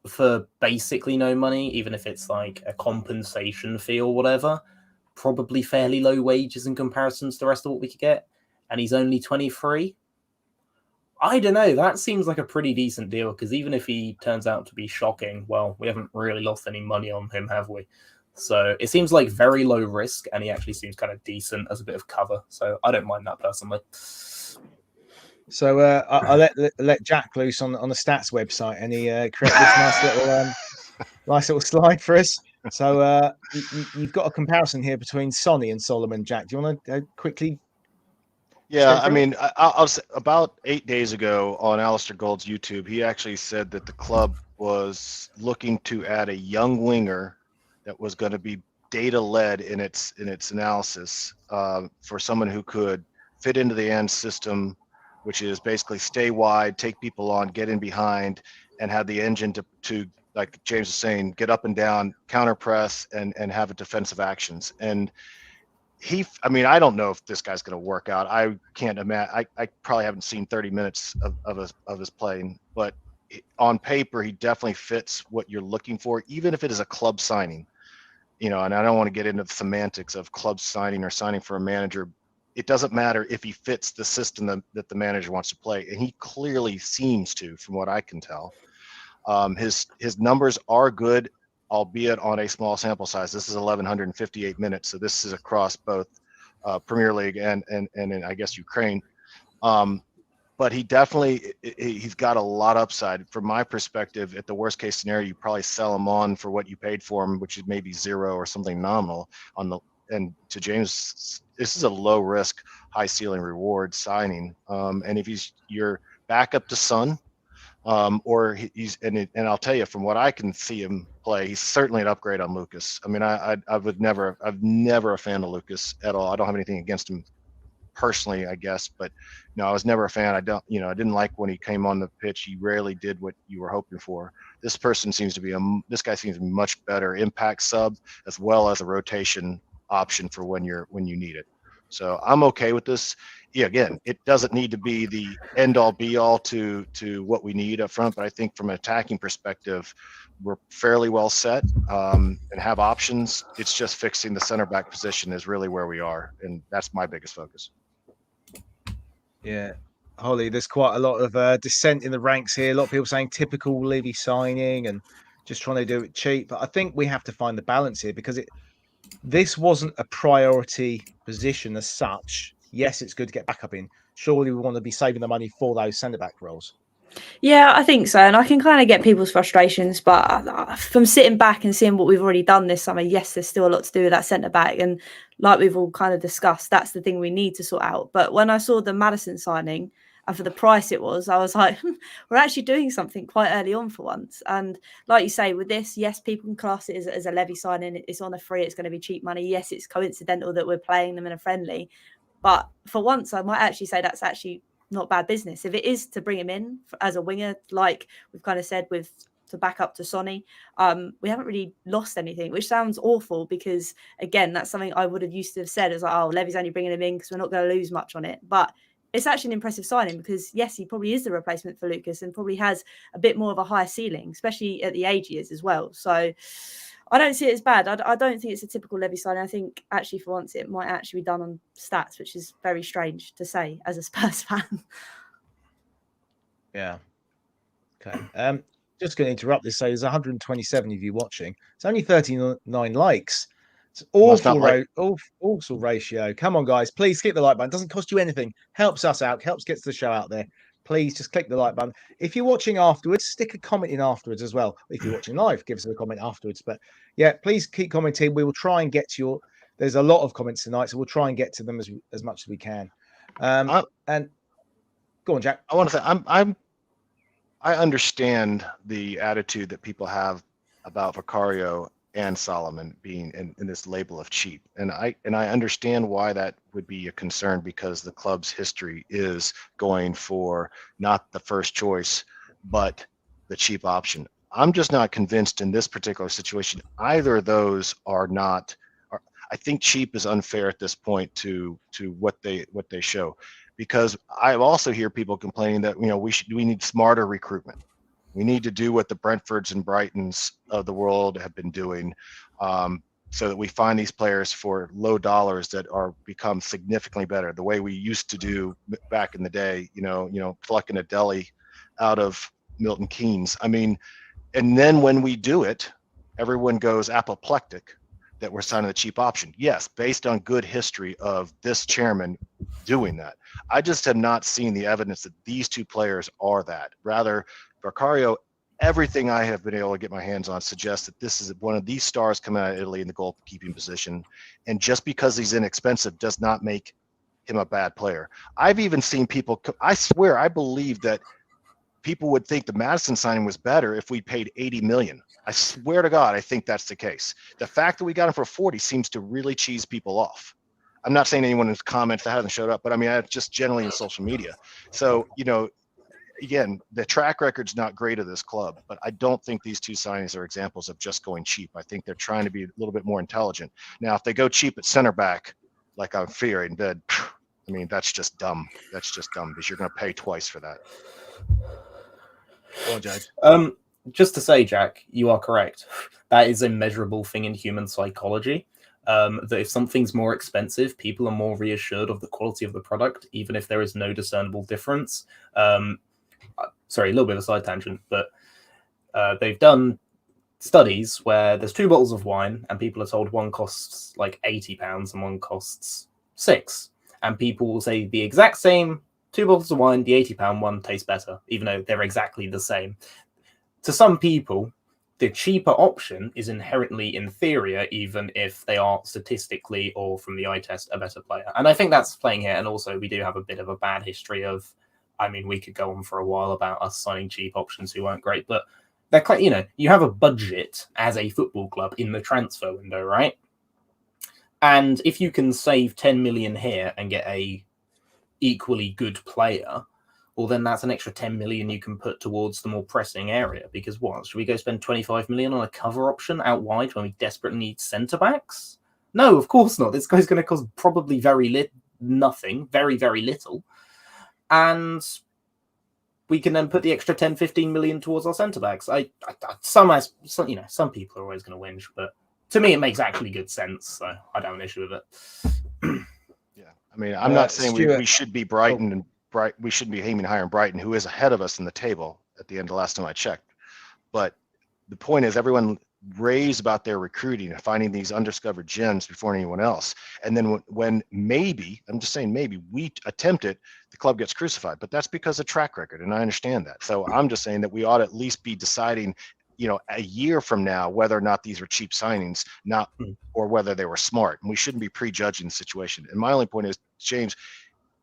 for basically no money, even if it's like a compensation fee or whatever. Probably fairly low wages in comparison to the rest of what we could get, and he's only 23. I don't know. That seems like a pretty decent deal, because even if he turns out to be shocking, well, we haven't really lost any money on him, have we? So it seems like very low risk, and he actually seems kind of decent as a bit of cover. So I don't mind that personally. So I'll let Jack loose on the stats website, and he created this nice little slide for us. So you've got a comparison here between Sonny and Solomon. Jack, do you want to quickly? Yeah, I mean, I'll say about 8 days ago on Alistair Gould's YouTube, he actually said that the club was looking to add a young winger that was going to be data-led in its analysis for someone who could fit into the AND system, which is basically stay wide, take people on, get in behind, and have the engine to like James was saying, get up and down, counter press, and have a defensive actions. And I mean, I don't know if this guy's going to work out. I can't imagine. I probably haven't seen 30 minutes of his playing, but on paper, he definitely fits what you're looking for, even if it is a club signing. And I don't want to get into the semantics of club signing or signing for a manager. It doesn't matter if he fits the system that the manager wants to play, and he clearly seems to, from what I can tell. His numbers are good, albeit on a small sample size. This is 1,158 minutes, so this is across both Premier League and in, I guess, Ukraine. But he's got a lot of upside. From my perspective, at the worst case scenario, you probably sell him on for what you paid for him, which is maybe 0 or something nominal. And to James, this is a low risk, high ceiling reward signing. And if he's your backup to Son, or he's and I'll tell you, from what I can see him play, he's certainly an upgrade on Lucas. I mean, I've never a fan of Lucas at all. I don't have anything against him personally, I guess, but no, I was never a fan. I didn't like when he came on the pitch. He rarely did what you were hoping for. This guy seems to be much better impact sub, as well as a rotation option for when you need it. So I'm okay with this. Yeah, again, it doesn't need to be the end all be all to what we need up front, but I think from an attacking perspective, we're fairly well set and have options. It's just fixing the center back position is really where we are, and that's my biggest focus. Yeah, Hollie, there's quite a lot of dissent in the ranks here. A lot of people saying typical Levy signing and just trying to do it cheap. But I think we have to find the balance here, because this wasn't a priority position as such. Yes, it's good to get backup in. Surely we want to be saving the money for those centre-back roles. Yeah, I think so. And I can kind of get people's frustrations. But from sitting back and seeing what we've already done this summer, yes, there's still a lot to do with that centre-back. And like we've all kind of discussed, that's the thing we need to sort out. But when I saw the Maddison signing, and for the price it was, I was like, we're actually doing something quite early on for once. And like you say, with this, yes, people can class it as a Levy signing. It's on a free. It's going to be cheap money. Yes, it's coincidental that we're playing them in a friendly. But for once, I might actually say that's actually not bad business. If it is to bring him in as a winger, like we've kind of said, to back up to Sonny, we haven't really lost anything, which sounds awful, because again, that's something I would have used to have said as like, oh, Levy's only bringing him in because we're not going to lose much on it. But it's actually an impressive signing because, yes, he probably is the replacement for Lucas and probably has a bit more of a higher ceiling, especially at the age he is as well. So I don't see it as bad. I don't think it's a typical Levy signing. I think actually for once it might actually be done on stats, which is very strange to say as a Spurs fan. Yeah. Okay. Just going to interrupt this. So there's 127 of you watching. It's only 39 likes. It's awful ratio. Come on, guys. Please click the like button. It doesn't cost you anything. Helps us out. Helps gets the show out there. Please just click the like button. If you're watching afterwards, stick a comment in afterwards as well. If you're watching live, give us a comment afterwards. But yeah, please keep commenting. We will try and get to your. There's a lot of comments tonight, so we'll try and get to them as much as we can. And go on, Jack. I want to say I understand the attitude that people have about Vicario and Solomon being in this label of cheap, and I understand why that would be a concern, because the club's history is going for not the first choice but the cheap option. I'm just not convinced in this particular situation either of those are not. I think cheap is unfair at this point to what they show, because I also hear people complaining that we need smarter recruitment. We need to do what the Brentfords and Brightons of the world have been doing, so that we find these players for low dollars that are become significantly better, the way we used to do back in the day. Plucking a deli out of Milton Keynes. I mean, and then when we do it, everyone goes apoplectic that we're signing the cheap option. Yes, based on good history of this chairman doing that. I just have not seen the evidence that these two players are that. Rather, Vicario, everything I have been able to get my hands on suggests that this is one of these stars coming out of Italy in the goalkeeping position. And just because he's inexpensive does not make him a bad player. I've even seen people, I swear, I believe that people would think the Madison signing was better if we paid 80 million. I swear to God, I think that's the case. The fact that we got him for 40 seems to really cheese people off. I'm not saying anyone in the comments that hasn't showed up, but I mean, just generally in social media. So, again, the track record's not great of this club, but I don't think these two signings are examples of just going cheap. I think they're trying to be a little bit more intelligent. Now, if they go cheap at center back, like I'm fearing, then, I mean, that's just dumb. That's just dumb because you're going to pay twice for that. Go on, Jade. Just to say, Jack, you are correct. That is a measurable thing in human psychology. That if something's more expensive, people are more reassured of the quality of the product, even if there is no discernible difference. Sorry, a little bit of a side tangent, but they've done studies where there's two bottles of wine and people are told one costs like £80 and one costs £6. And people will say the exact same two bottles of wine, the £80 one tastes better, even though they're exactly the same. To some people, the cheaper option is inherently inferior, even if they are statistically or from the eye test a better player. And I think that's playing here. And also, we do have a bit of a bad history of, I mean, we could go on for a while about us signing cheap options who weren't great, but they're quite, you have a budget as a football club in the transfer window, right? And if you can save 10 million here and get a equally good player, well, then that's an extra 10 million you can put towards the more pressing area. Because what? Should we go spend 25 million on a cover option out wide when we desperately need centre backs? No, of course not. This guy's going to cost probably nothing, very, very little. And we can then put the extra 10, 15 million towards our centre backs. Some people are always going to whinge, but to me, it makes actually good sense. So I don't have an issue with it. Yeah. I mean, I'm not saying we should be Brighton and we shouldn't be aiming higher in Brighton, who is ahead of us in the table at the end of the last time I checked. But the point is, everyone raves about their recruiting and finding these undiscovered gems before anyone else. And then when maybe, I'm just saying maybe, we attempt it, the club gets crucified. But that's because of track record, and I understand that. So I'm just saying that we ought to at least be deciding, a year from now, whether or not these are cheap signings, or whether they were smart. And we shouldn't be prejudging the situation. And my only point is, James,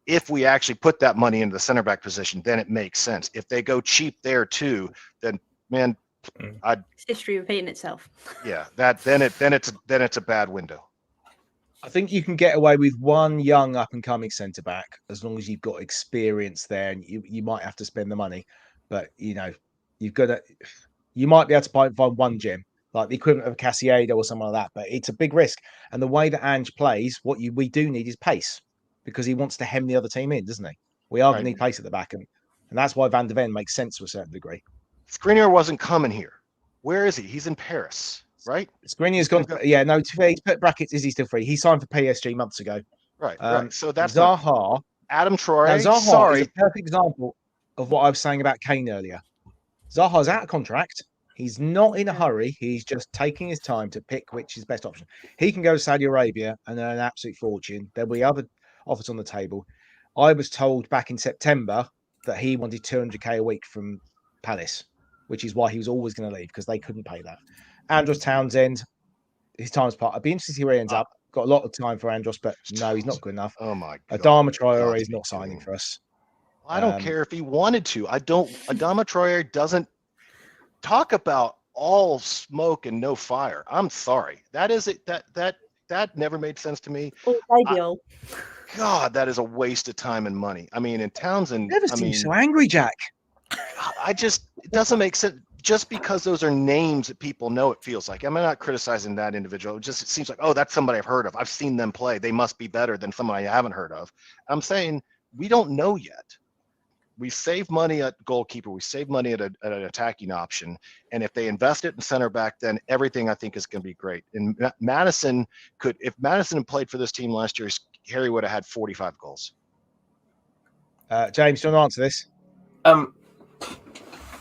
if we actually put that money into the center back position, then it makes sense. If they go cheap there too, then man, it's history repeating itself. Yeah, then it's a bad window. I think you can get away with one young up and coming centre back as long as you've got experience there, and you might have to spend the money, but you might be able to find one gem, like the equivalent of Casiedo or something like that. But it's a big risk, and the way that Ange plays, we do need is pace, because he wants to hem the other team in, doesn't he? We are Right. going to need pace at the back, and that's why Van de Ven makes sense to a certain degree. Skriniar wasn't coming here. Where is he? He's in Paris, right? Skriniar's gone. Yeah, no. To be, he's put brackets. Is he still free? He signed for PSG months ago. Right. So that's not Zaha. Adam Now, Traore. Zaha Sorry. is a perfect example of what I was saying about Kane earlier. Zaha's out of contract. He's not in a hurry. He's just taking his time to pick which is the best option. He can go to Saudi Arabia and earn an absolute fortune. There'll be other offers on the table. I was told back in September that he wanted 200k a week from Palace, which is why he was always going to leave, because they couldn't pay that. Andros Townsend, his time's part. I'd be interested to see where he ends up. Got a lot of time for Andros, but no, he's not good enough. Oh my God. Adama Traore is not signing for us. I don't care if he wanted to. Adama Traore doesn't talk about all smoke and no fire. I'm sorry. That is it. That never made sense to me. God, that is a waste of time and money. I mean, in Townsend, Never seen you so angry, Jack. it doesn't make sense. Just because those are names that people know, it feels like. I'm not criticizing that individual. It seems like, oh, that's somebody I've heard of. I've seen them play. They must be better than someone I haven't heard of. I'm saying we don't know yet. We save money at goalkeeper. We save money at an attacking option. And if they invest it in center back, then everything I think is going to be great. And if Madison had played for this team last year, Harry would have had 45 goals. James, do you want to answer this?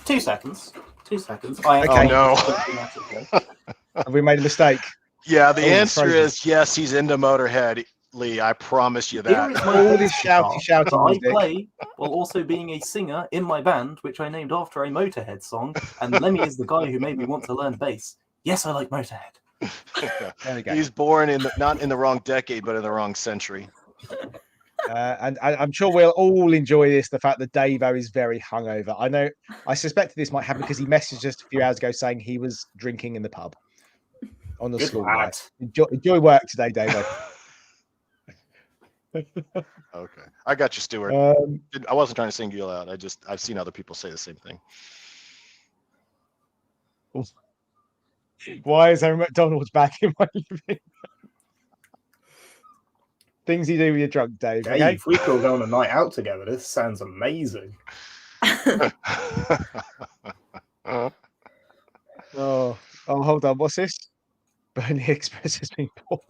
2 seconds. 2 seconds. Okay. Oh, no. Have we made a mistake? Yeah, the answer is yes, he's into Motorhead, Lee. I promise you that. All this shouting I music. play while also being a singer in my band, which I named after a Motorhead song, and Lemmy is the guy who made me want to learn bass. Yes, I like Motorhead. There we go. He's born not in the wrong decade, but in the wrong century. And I'm sure we'll all enjoy this. The fact that Davo is very hungover. I suspected this might happen because he messaged us a few hours ago saying he was drinking in the pub on the school night. Enjoy work today, Davo. Okay, I got you, Stuart. I wasn't trying to single you out. I've seen other people say the same thing. Why is there a McDonald's back in my living? Things you do when you're drunk, Dave. Hey, Okay? if we could go on a night out together, this sounds amazing. Oh, hold on. What's this? Burnley Express has been bought.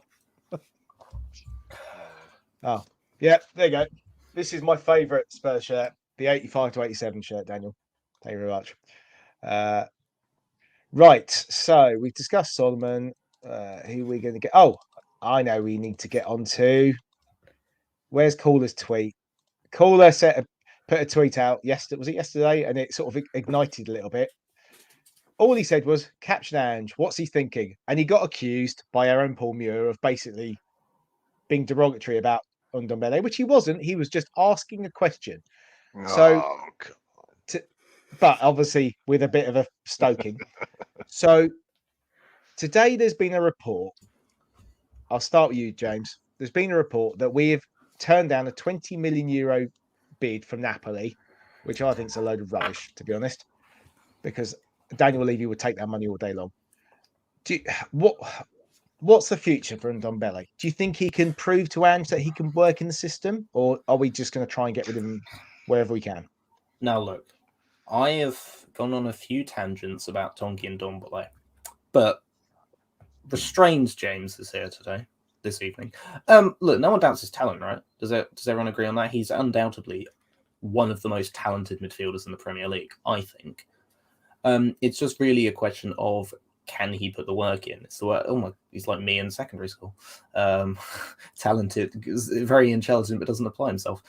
Oh, yeah, there you go. This is my favourite Spurs shirt, the 85-87 shirt, Daniel. Thank you very much. Right, so we've discussed Solomon. Who are we going to get? Oh, I know we need to get on to. Where's Caller's tweet? Caller put a tweet out yesterday. Was it yesterday? And it sort of ignited a little bit. All he said was, "Caption Ange, what's he thinking?" And he got accused by Aaron Paul Muir of basically being derogatory about Ndombele, which he wasn't. He was just asking a question. But obviously with a bit of a stoking. So today there's been a report. I'll start with you, James. There's been a report that we have turned down a 20 million euro bid from Napoli, which I think is a load of rubbish, to be honest, because Daniel Levy would take that money all day long. What's the future for Ndombele? Do you think he can prove to Ange that he can work in the system, or are we just going to try and get rid of him wherever we can? Now, look, I have gone on a few tangents about Tonki Ndombele, but restrained James is here this evening. Look, no one doubts his talent, right? Does everyone agree on that? He's undoubtedly one of the most talented midfielders in the Premier League, I think. It's just really a question of, can he put the work in? It's the work. Oh my, he's like me in secondary school. Talented, very intelligent, but doesn't apply himself.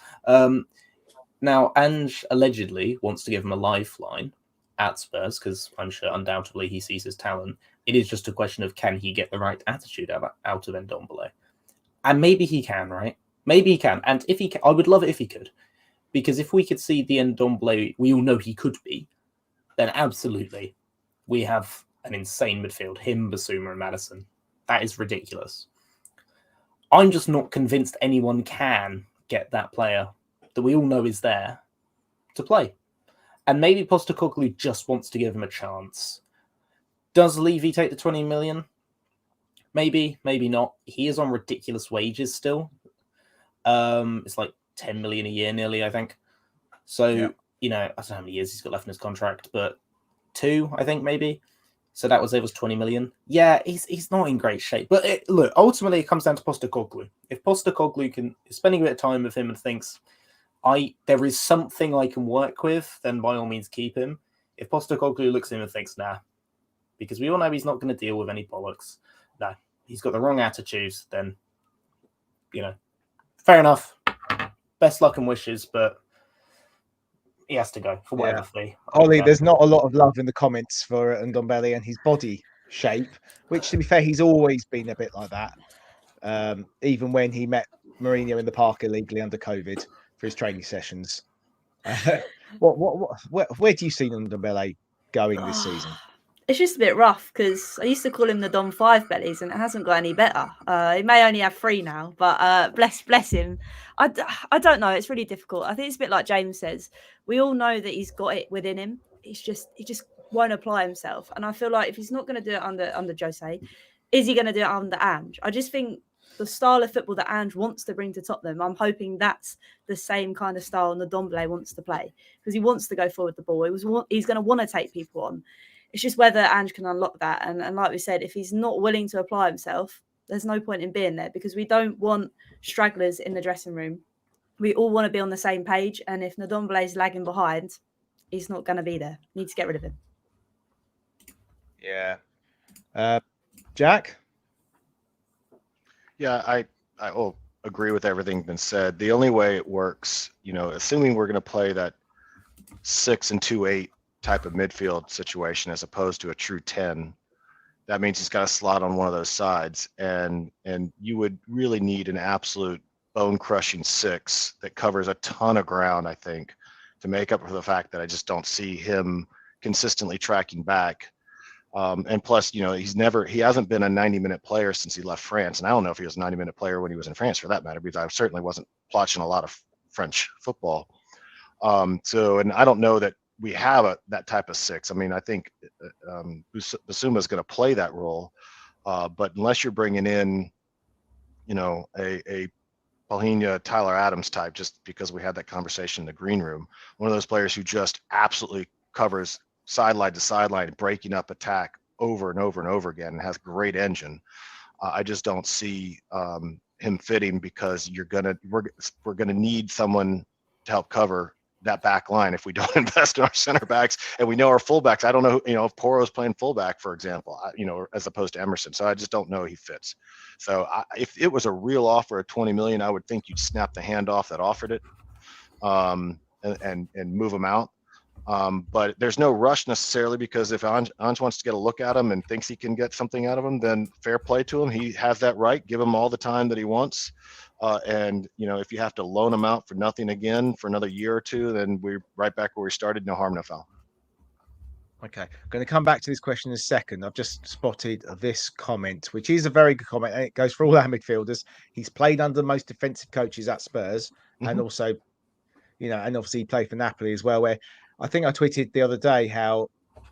Now, Ange allegedly wants to give him a lifeline at Spurs because I'm sure undoubtedly he sees his talent. It is just a question of, can he get the right attitude out of Ndombele? And maybe he can, right? Maybe he can. And if he can, I would love it if he could. Because if we could see the Ndombele we all know he could be, then absolutely we have an insane midfield. Him, Basuma and Madison. That is ridiculous. I'm just not convinced anyone can get that player that we all know is there to play. And maybe Postecoglou just wants to give him a chance. Does Levy take the 20 million? Maybe, maybe not. He is on ridiculous wages still. It's like 10 million a year nearly, I think. So, Yeah. I don't know how many years he's got left in his contract, but 2, I think, maybe. So that was 20 million. Yeah, he's not in great shape. But look, ultimately it comes down to Postecoglou. If Postecoglou is spending a bit of time with him and thinks, there is something I can work with, then by all means keep him. If Postecoglou looks at him and thinks, nah, because we all know he's not going to deal with any bollocks. No, he's got the wrong attitudes, then, fair enough. Best luck and wishes, but he has to go for whatever fee. Hollie, there's not a lot of love in the comments for Ndombele and his body shape, which, to be fair, he's always been a bit like that. Even when he met Mourinho in the park illegally under COVID for his training sessions. Where do you see Ndombele going this season? It's just a bit rough because I used to call him the Dom 5 bellies, and it hasn't got any better. He may only have 3 now, but bless him. I don't know. It's really difficult. I think it's a bit like James says. We all know that he's got it within him. He just won't apply himself. And I feel like if he's not going to do it under Jose, is he going to do it under Ange? I just think the style of football that Ange wants to bring to Tottenham, I'm hoping that's the same kind of style Ndombele wants to play, because he wants to go forward the ball. He's going to want to take people on. It's just whether Ange can unlock that. And like we said, if he's not willing to apply himself, there's no point in being there, because we don't want stragglers in the dressing room. We all want to be on the same page. And if Ndombele's lagging behind, he's not going to be there. Need to get rid of him. Yeah. Jack? Yeah, I will agree with everything been said. The only way it works, assuming we're going to play that 6-2-8 type of midfield situation as opposed to a true 10, that means he's got to slot on one of those sides, and you would really need an absolute bone crushing 6 that covers a ton of ground, I think, to make up for the fact that I just don't see him consistently tracking back. And plus, he hasn't been a 90-minute player since he left France, and I don't know if he was a 90-minute player when he was in France, for that matter, because I certainly wasn't watching a lot of French football. And I don't know that we have that type of 6. I mean, I think Bissouma is going to play that role, but unless you're bringing in, a Paulinho, Tyler Adams type, just because we had that conversation in the green room, one of those players who just absolutely covers sideline to sideline, breaking up attack over and over and over again, and has great engine. I just don't see him fitting, because we're gonna need someone to help cover that back line if we don't invest in our center backs, and we know our fullbacks. I don't know, if Poro's playing fullback, for example, as opposed to Emerson. So I just don't know he fits. So if it was a real offer of 20 million, I would think you'd snap the hand off that offered it, and move him out. But there's no rush necessarily, because if Ange wants to get a look at him and thinks he can get something out of him, then fair play to him. He has that right. Give him all the time that he wants. And if you have to loan him out for nothing again for another year or two, then we're right back where we started. No harm, no foul. Okay, I'm going to come back to this question in a second. I've just spotted this comment, which is a very good comment, and it goes for all our midfielders. He's played under the most defensive coaches at Spurs, and also, and obviously he played for Napoli as well, where I think I tweeted the other day how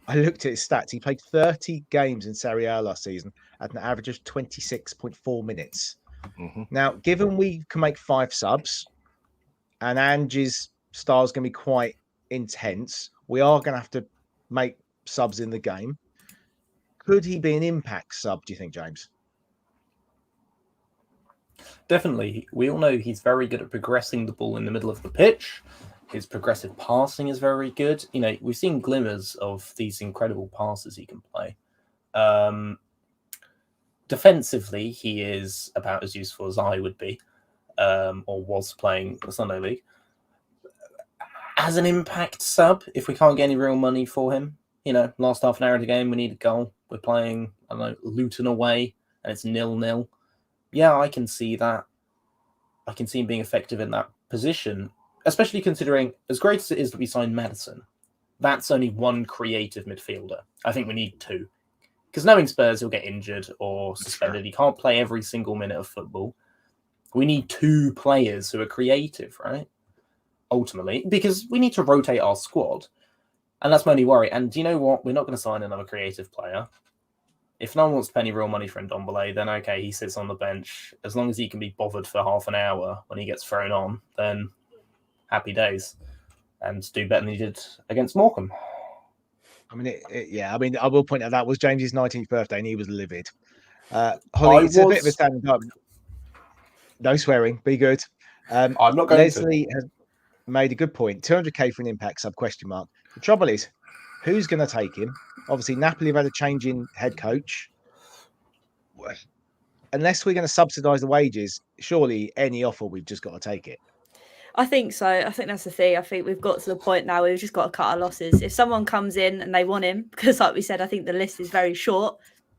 I looked at his stats. He played 30 games in Serie A last season at an average of 26.4 minutes. Now, given we can make 5 subs and Ange's style is going to be quite intense, we are going to have to make subs in the game. Could he be an impact sub, do you think, James? Definitely. We all know he's very good at progressing the ball in the middle of the pitch. His progressive passing is very good. We've seen glimmers of these incredible passes he can play. Defensively, he is about as useful as I would be, or was playing the Sunday League. As an impact sub, if we can't get any real money for him, last half an hour of the game, we need a goal. We're playing, I don't know, Luton away, and it's 0-0. Yeah, I can see that. I can see him being effective in that position, especially considering, as great as it is that we signed Maddison, that's only one creative midfielder. I think we need 2. Because knowing Spurs, he'll get injured or suspended. Sure. He can't play every single minute of football. We need 2 players who are creative, right? Ultimately, because we need to rotate our squad. And that's my only worry. And do you know what? We're not going to sign another creative player. If no one wants to pay any real money for Ndombele, then okay, he sits on the bench. As long as he can be bothered for half an hour when he gets thrown on, then happy days. and do better than he did against Morecambe. I mean, yeah. I mean, I will point out that was James's 19th birthday, and he was livid. Hollie, it's a bit of a standing up. No swearing. Be good. I'm not going Leslie has made a good point. 200k for an impact sub ? The trouble is, who's going to take him? Obviously, Napoli have had a change in head coach. Unless we're going to subsidise the wages, surely any offer we've just got to take it. I think so. I think that's the thing. I think we've got to the point now where we've just got to cut our losses. If someone comes in and they want him, because like we said, I think the list is very short,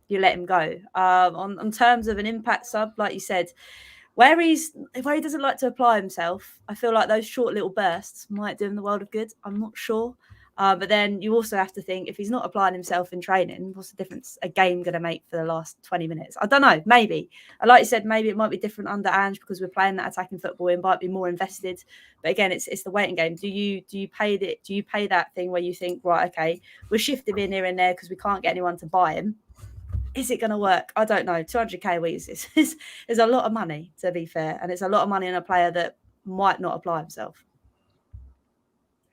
you let him go. On terms of an impact sub, like you said, where he doesn't like to apply himself, I feel like those short little bursts might do him the world of good. I'm not sure. But then you also have to think, if he's not applying himself in training, what's the difference a game going to make for the last 20 minutes? I don't know. Maybe. Like you said, maybe it might be different under Ange because we're playing that attacking football. It might be more invested. But again, it's the waiting game. Do you pay it? Do you pay that thing where you think, right, okay, we're shifting in here and there because we can't get anyone to buy him? Is it going to work? I don't know. 200k a week is a lot of money, to be fair. And it's a lot of money on a player that might not apply himself.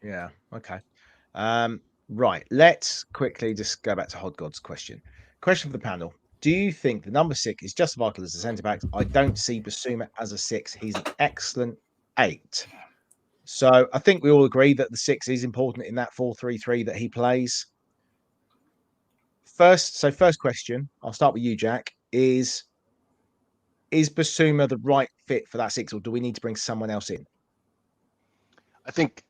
Yeah. Okay. Right. Let's quickly just go back to Hot God's question. Question for the panel. Do you think the number 6 is justifiable as a centre-back? I don't see Basuma as a 6. He's an excellent 8. So I think we all agree that the 6 is important in that 4-3-3 that he plays. First question, I'll start with you, Jack, is Basuma the right fit for that 6, or do we need to bring someone else in? I think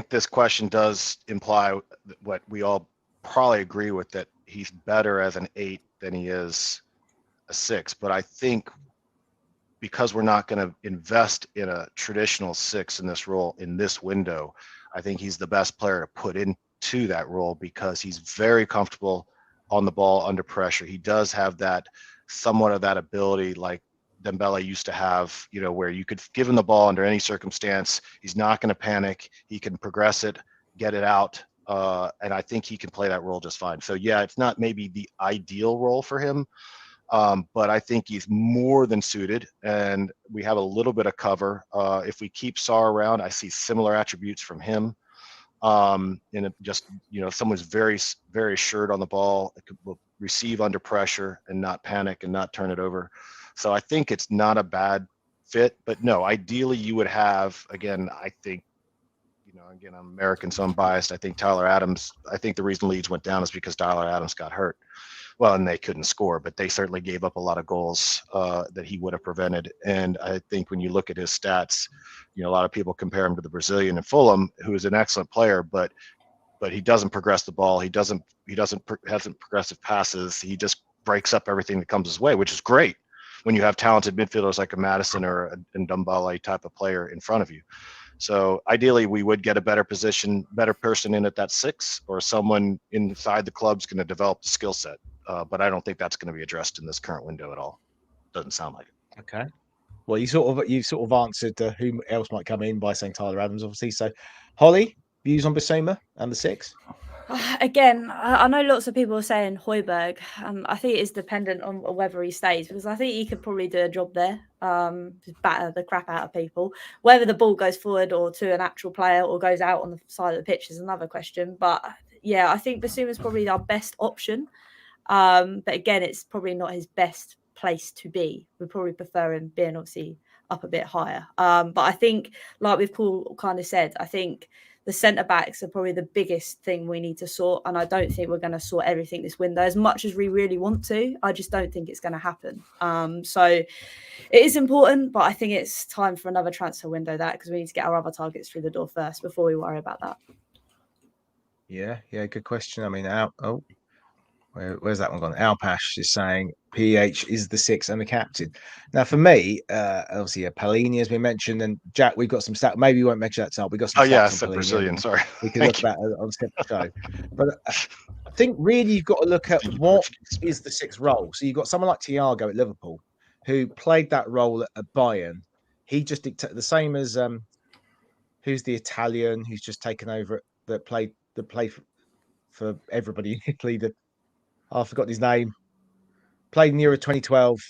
this question does imply what we all probably agree with, that he's better as an 8 than he is a 6. But I think because we're not going to invest in a traditional 6 in this role in this window, I think he's the best player to put into that role because he's very comfortable on the ball under pressure. He does have that somewhat of that ability like Dembele used to have, where you could give him the ball under any circumstance. He's not going to panic. He can progress it, get it out. And I think he can play that role just fine. So yeah, it's not maybe the ideal role for him, but I think he's more than suited, and we have a little bit of cover. If we keep Sarr around, I see similar attributes from him. And just, someone's very, very assured on the ball, will receive under pressure and not panic and not turn it over. So I think it's not a bad fit, but no, ideally you would have, again, I think, again, I'm American, so I'm biased. I think the reason Leeds went down is because Tyler Adams got hurt. Well, and they couldn't score, but they certainly gave up a lot of goals that he would have prevented. And I think when you look at his stats, a lot of people compare him to the Brazilian in Fulham, who is an excellent player, but he doesn't progress the ball. He hasn't progressive passes. He just breaks up everything that comes his way, which is great when you have talented midfielders like a Madison or a Ndombele type of player in front of you. So ideally, we would get a better person in at that 6, or someone inside the club's going to develop the skill set. But I don't think that's going to be addressed in this current window at all. Doesn't sound like it. Okay. Well, you sort of answered who else might come in by saying Tyler Adams, obviously. So, Hollie, views on Basuma and the 6? Again, I know lots of people are saying Højbjerg. I think it is dependent on whether he stays, because I think he could probably do a job there, just batter the crap out of people. Whether the ball goes forward or to an actual player or goes out on the side of the pitch is another question. But yeah, I think Basuma is probably our best option. But again, it's probably not his best place to be. We probably prefer him being obviously up a bit higher. But I think, like we've kind of said, I think the centre backs are probably the biggest thing we need to sort. And I don't think we're going to sort everything this window as much as we really want to. I just don't think it's going to happen. So it is important, but I think it's time for another transfer window because we need to get our other targets through the door first before we worry about that. Yeah, good question. I mean, where's that one gone? Alpash is saying PH is the 6 and the captain. Now, for me, obviously, Palini has been mentioned, and Jack, we've got some stats. Maybe we won't mention that tonight. We've got some stats. Oh, yeah, I on said Palini, Brazilian. Sorry. We can look at that on the show. But I think really you've got to look at what is the 6 role. So you've got someone like Thiago at Liverpool who played that role at Bayern. He just dictated the same as who's the Italian who's just taken over that played for everybody in Italy. That I forgot his name. Played in Euro 2012.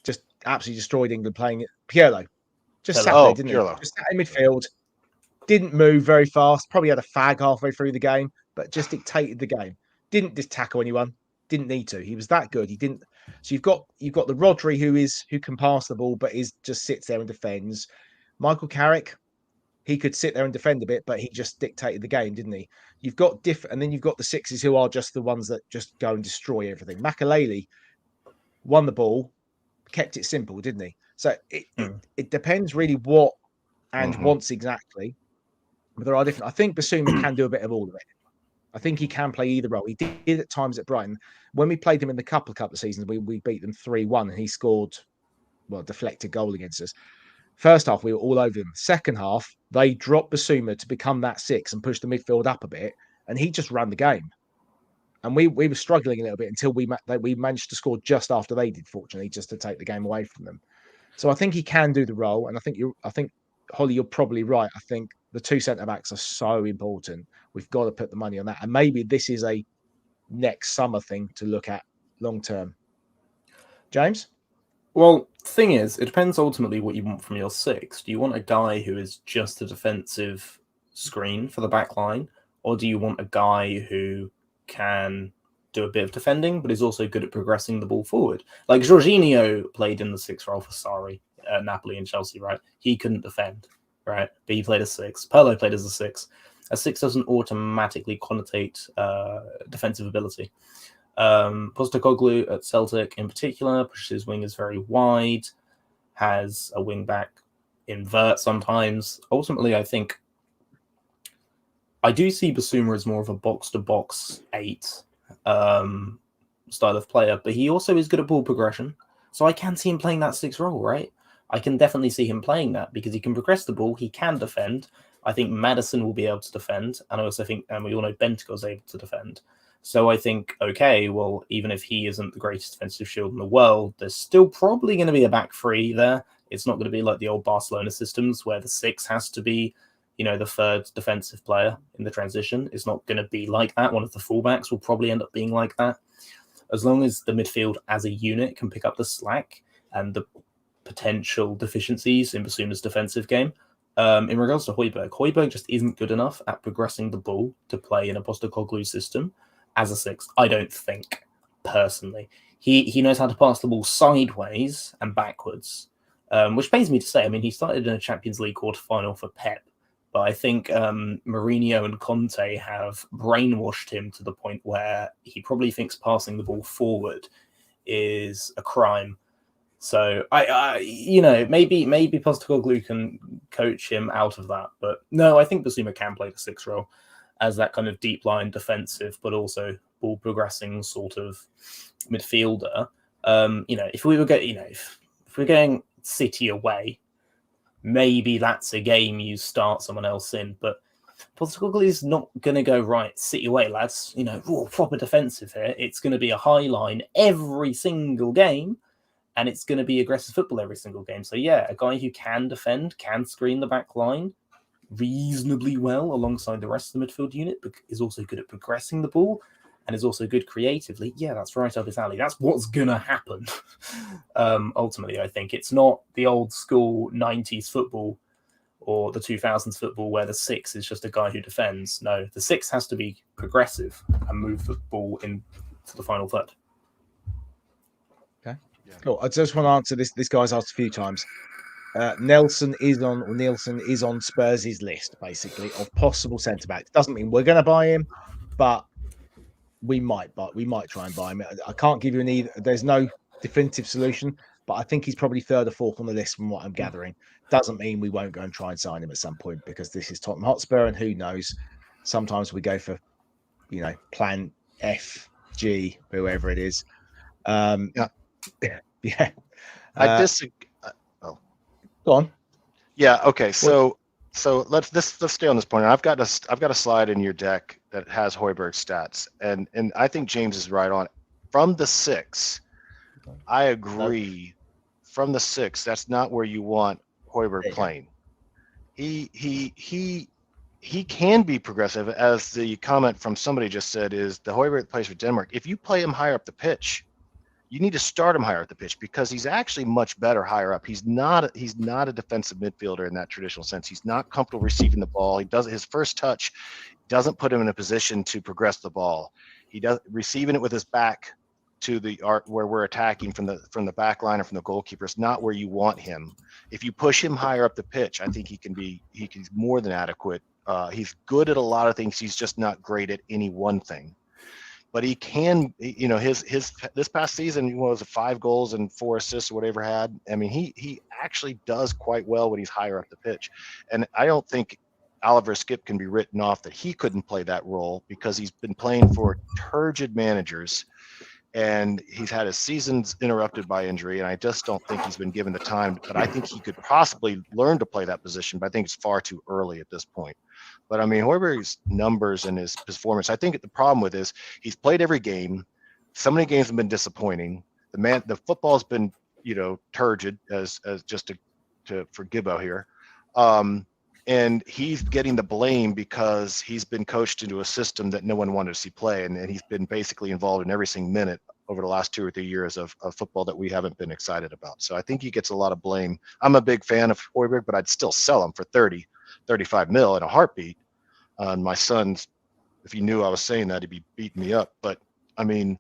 Just absolutely destroyed England playing it. Pirlo. Just sat there, didn't Pirlo. he? Just sat in midfield. Didn't move very fast. Probably had a fag halfway through the game, but just dictated the game. Didn't just tackle anyone. Didn't need to. He was that good. He didn't. So you've got the Rodri who can pass the ball, but is just sits there and defends. Michael Carrick, he could sit there and defend a bit, but he just dictated the game, didn't he? You've got and then you've got the sixes who are just the ones that just go and destroy everything. Makaleli won the ball, kept it simple, didn't he? So it depends really what and wants exactly. But there are different. I think Basuma can do a bit of all of it. I think he can play either role. He did at times at Brighton. When we played him in the couple of seasons, we beat them 3-1 and he scored, well, deflected goal against us. First half, we were all over him. Second half, they dropped Basuma to become that six and push the midfield up a bit, and he just ran the game. And we were struggling a little bit until we managed to score just after they did, fortunately, just to take the game away from them. So I think he can do the role, and I think Hollie, you're probably right. I think the two centre backs are so important. We've got to put the money on that, and maybe this is a next summer thing to look at long term. James? Well, thing is, it depends ultimately what you want from your six. Do you want a guy who is just a defensive screen for the back line, or do you want a guy who can do a bit of defending but is also good at progressing the ball forward? Like Jorginho played in the six role for Sarri, Napoli and Chelsea, right? He couldn't defend, right? But he played a six. Pirlo played as a six. A six doesn't automatically connotate defensive ability. Postecoglou at Celtic in particular pushes his wingers very wide, has a wing back invert sometimes. Ultimately, I think I do see Basuma as more of a box-to-box 8 style of player, but he also is good at ball progression. So I can see him playing that 6 role, right? I can definitely see him playing that because he can progress the ball, he can defend. I think Maddison will be able to defend, and I also think, and we all know Bentancur's able to defend. So I think, okay, well, even if he isn't the greatest defensive shield in the world, there's still probably going to be a back three there. It's not going to be like the old Barcelona systems where the 6 has to be, the third defensive player in the transition. It's not going to be like that. One of the fullbacks will probably end up being like that. As long as the midfield as a unit can pick up the slack and the potential deficiencies in Basuma's defensive game. In regards to Højbjerg just isn't good enough at progressing the ball to play in a Postecoglou system as a 6. I don't think, personally. He knows how to pass the ball sideways and backwards, which pains me to say. I mean, he started in a Champions League quarter-final for Pep, but I think Mourinho and Conte have brainwashed him to the point where he probably thinks passing the ball forward is a crime. So maybe Postecoglou can coach him out of that, but no, I think Basuma can play the 6 role as that kind of deep line defensive, but also ball progressing sort of midfielder. If we were if we're going City away, maybe that's a game you start someone else in, but Postecoglou is not going to go right City away, lads. Proper defensive here. It's going to be a high line every single game. And it's going to be aggressive football every single game. So, yeah, a guy who can defend, can screen the back line reasonably well alongside the rest of the midfield unit, but is also good at progressing the ball and is also good creatively. Yeah, that's right up his alley. That's what's going to happen. Ultimately, I think it's not the old school 90s football or the 2000s football where the 6 is just a guy who defends. No, the 6 has to be progressive and move the ball into the final third. Cool. I just want to answer this. This guy's asked a few times. Nielsen is on Spurs' list, basically, of possible centre backs. Doesn't mean we're going to buy him, but we might try and buy him. I can't give you there's no definitive solution, but I think he's probably 3rd or 4th on the list from what I'm gathering. Doesn't mean we won't go and try and sign him at some point because this is Tottenham Hotspur, and who knows? Sometimes we go for, plan F, G, whoever it is. Yeah. I disagree. Go on. Yeah. Okay. So let's stay on this point. I've got a slide in your deck that has Højbjerg stats, and I think James is right on. From the 6, I agree. From the 6, that's not where you want Højbjerg playing. He can be progressive, as the comment from somebody just said is the Højbjerg plays for Denmark. If you play him higher up the pitch, you need to start him higher up the pitch because he's actually much better higher up. He's not a defensive midfielder in that traditional sense. He's not comfortable receiving the ball. His first touch doesn't put him in a position to progress the ball. He does receiving it with his back to the art where we're attacking from the back line or from the goalkeeper. It's not where you want him. If you push him higher up the pitch, I think he's more than adequate. He's good at a lot of things. He's just not great at any one thing. But he can, his this past season was 5 goals and 4 assists or whatever had. I mean, he actually does quite well when he's higher up the pitch. And I don't think Oliver Skip can be written off that he couldn't play that role because he's been playing for turgid managers and he's had his seasons interrupted by injury. And I just don't think he's been given the time, but I think he could possibly learn to play that position, but I think it's far too early at this point. But I mean, Højbjerg's numbers and his performance, I think the problem with is he's played every game. So many games have been disappointing. The football's been, turgid as just for Gibbo here. And he's getting the blame because he's been coached into a system that no one wanted to see play. And he's been basically involved in every single minute over the last 2 or 3 years of football that we haven't been excited about. So I think he gets a lot of blame. I'm a big fan of Højbjerg, but I'd still sell him for 35 mil in a heartbeat. My son's, if he knew I was saying that, he'd be beating me up. But I mean,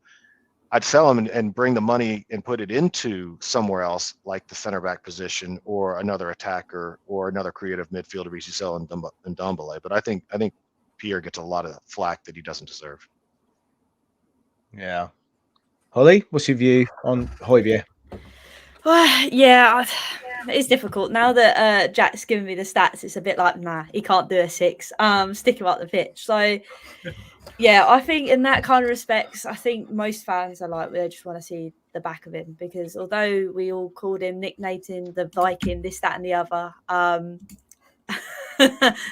I'd sell him and bring the money and put it into somewhere else, like the center back position or another attacker or another creative midfielder, as you sell in Ndombele. But I think Pierre gets a lot of flack that he doesn't deserve. Yeah. Holly, what's your view on Højbjerg? Yeah, it's difficult now that Jack's given me the stats. It's a bit like, nah, he can't do a 6. Stick him up the pitch. So, yeah, I think in that kind of respects, I think most fans are like, they just want to see the back of him because although we all called him Nick Naton, the Viking, this, that, and the other,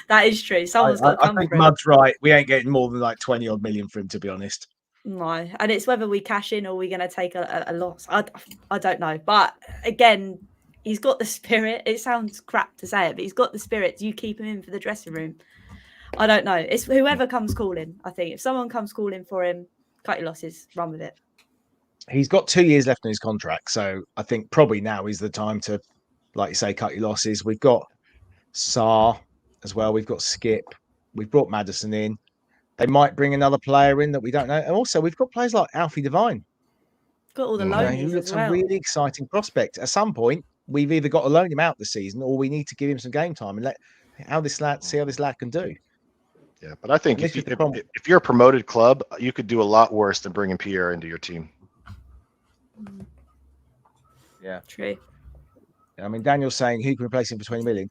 that is true. Someone's got to come I think for him. Mud's right. We ain't getting more than like 20 odd million for him, to be honest. No, and it's whether we cash in or we're going to take a loss. I don't know. But again, he's got the spirit. It sounds crap to say it, but he's got the spirit. Do you keep him in for the dressing room? I don't know. It's whoever comes calling, I think. If someone comes calling for him, cut your losses, run with it. He's got 2 years left on his contract. So I think probably now is the time to, like you say, cut your losses. We've got Sarr as well. We've got Skip. We've brought Maddison in. They might bring another player in that we don't know. And also, we've got players like Alfie Devine. Got all the He loanies looks as well. a really exciting prospect. At some point, we've either got to loan him out this season or we need to give him some game time and see how this lad can do. Yeah, but I think if you're a promoted club, you could do a lot worse than bringing Pierre into your team. Yeah, true. I mean, Daniel's saying who can replace him for 20 million.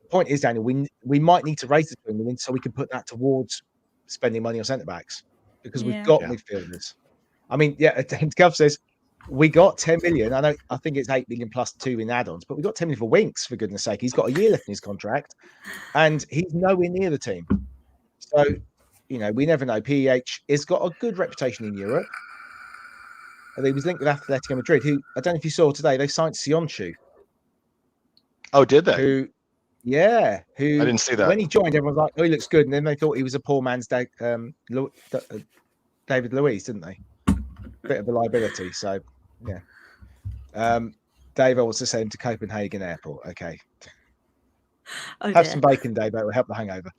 The point is, Daniel, we might need to raise the 20 million so we can put that towards spending money on centre backs because we've got midfielders. I mean, Gov says we got 10 million. I think it's 8 million plus 2 in add-ons, but we got 10 million for Winks, for goodness sake. He's got a year left in his contract and he's nowhere near the team. So, we never know. PEH has got a good reputation in Europe. And he was linked with Atletico Madrid, who, I don't know if you saw today, they signed Sionchu. Oh, did they? Who I didn't see that. When he joined, everyone was like, oh, he looks good. And then they thought he was a poor man's David Luiz, didn't they? Bit of a liability. So, yeah. Dave also sent him to Copenhagen Airport. Okay. Have some bacon, Dave. That will help the hangover.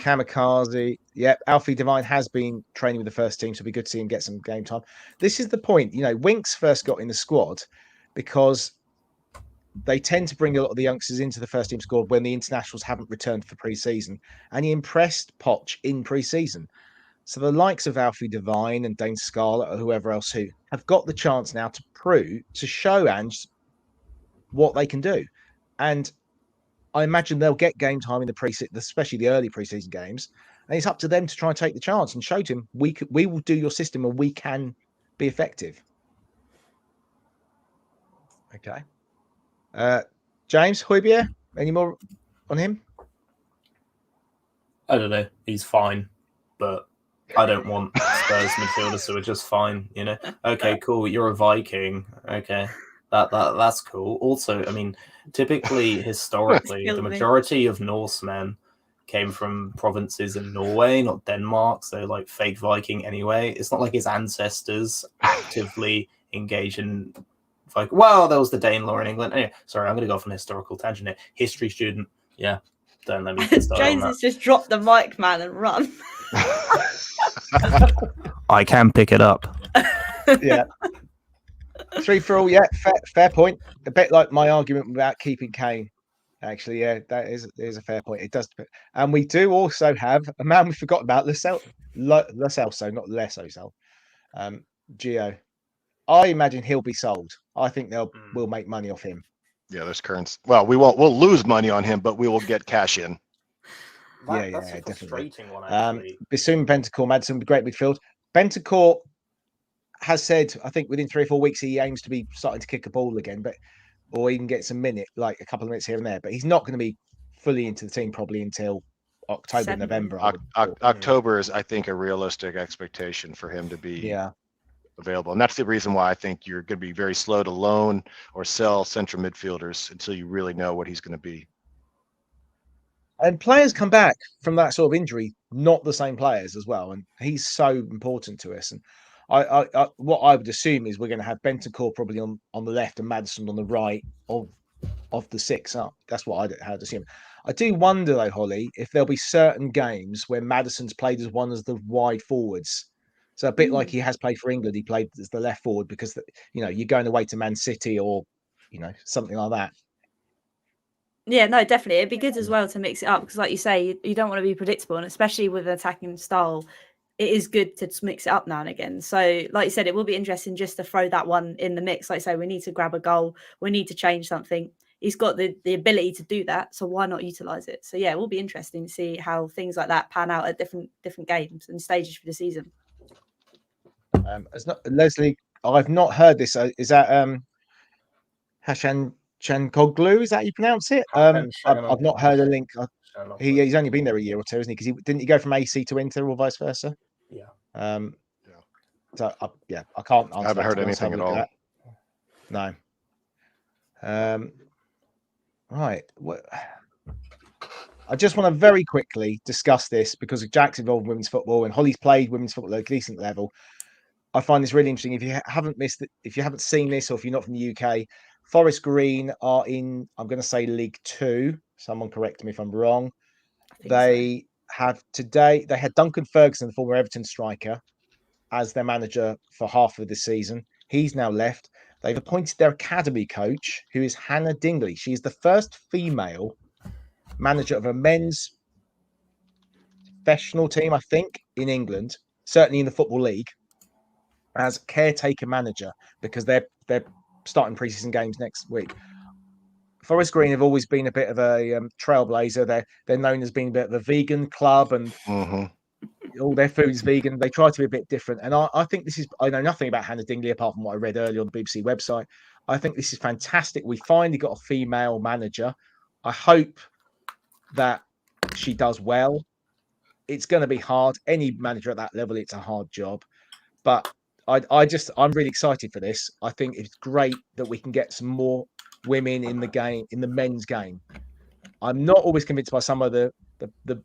Kamikaze. Yeah, Alfie Devine has been training with the first team, so it'll be good to see him get some game time. This is the point. Winks first got in the squad because they tend to bring a lot of the youngsters into the first team squad when the internationals haven't returned for pre-season, and he impressed Poch in pre-season. So the likes of Alfie Devine and Dane Scarlett or whoever else who have got the chance now to show Ange what they can do. And I imagine they'll get game time in the pre-season, especially the early pre-season games. And it's up to them to try and take the chance and show to him, we will do your system and we can be effective. Okay. James, Højbjerg, any more on him? I don't know. He's fine, but I don't want Spurs midfielders who are just fine. Okay, cool. You're a Viking. Okay, that's cool. Also, I mean, typically, historically, the majority of Norsemen came from provinces in Norway, not Denmark, so like fake Viking anyway. It's not like his ancestors actively engage in Viking. Well, there was the Danelaw in England. Anyway, sorry, I'm going to go off on a historical tangent here. History student, yeah, don't let me get started on James that. has just dropped the mic, man, and run. I can pick it up. Yeah. 3 for all. Yeah, fair point. A bit like my argument about keeping Kane. Actually, yeah, that is a fair point. It does, and we do also have a man we forgot about, Lo Celso, not Leso. Gio. I imagine he'll be sold. I think we'll make money off him. Yeah, there's currents. Well, we'll lose money on him, but we will get cash in. That's a definitely. frustrating one, actually. Bassoon, Bentancur, Maddison would be great midfield. Bentancur has said, I think within 3 or 4 weeks, he aims to be starting to kick a ball again, or even get some minute, like a couple of minutes here and there. But he's not going to be fully into the team probably until October, November. October is, I think, a realistic expectation for him to be available. And that's the reason why I think you're going to be very slow to loan or sell central midfielders until you really know what he's going to be. And players come back from that sort of injury, not the same players as well. And he's so important to us. And I what I would assume is we're going to have Bentancur probably on the left and Maddison on the right of the 6 up. That's what I'd assume. I do wonder though, Hollie, if there'll be certain games where Maddison's played as one of the wide forwards. So a bit like he has played for England, he played as the left forward because you're going away to Man City or something like that. Yeah, no, definitely. It'd be good as well to mix it up because, like you say, you don't want to be predictable, and especially with an attacking style, it is good to mix it up now and again. So, like you said, it will be interesting just to throw that one in the mix. Like I say, we need to grab a goal, we need to change something. He's got the ability to do that, so why not utilize it? So, yeah, it will be interesting to see how things like that pan out at different games and stages for the season. Leslie, I've not heard this. Is that Hashan Chankoglu? Is that how you pronounce it? I've not heard a link. He's only been there a year or two, isn't he? Because didn't he go from AC to Inter or vice versa? Yeah. So I can't answer. I haven't heard anything at all. No. Right. I just want to very quickly discuss this because Jack's involved in women's football and Hollie's played women's football at a decent level. I find this really interesting. If you haven't seen this, or if you're not from the UK, Forest Green are in, I'm going to say League 2. Someone correct me if I'm wrong. They had Duncan Ferguson, the former Everton striker, as their manager for half of the season. He's now left. They've appointed their academy coach, who is Hannah Dingley. She's the first female manager of a men's professional team, I think, in England, certainly in the Football League, as caretaker manager, because they're starting preseason games next week. Forest Green have always been a bit of a trailblazer. They're known as being a bit of a vegan club, and all their food is vegan. They try to be a bit different, and I think this is. I know nothing about Hannah Dingley apart from what I read earlier on the BBC website. I think this is fantastic. We finally got a female manager. I hope that she does well. It's going to be hard. Any manager at that level, it's a hard job, but I'm really excited for this. I think it's great that we can get some more women in the game, in the men's game. I'm not always convinced by some of the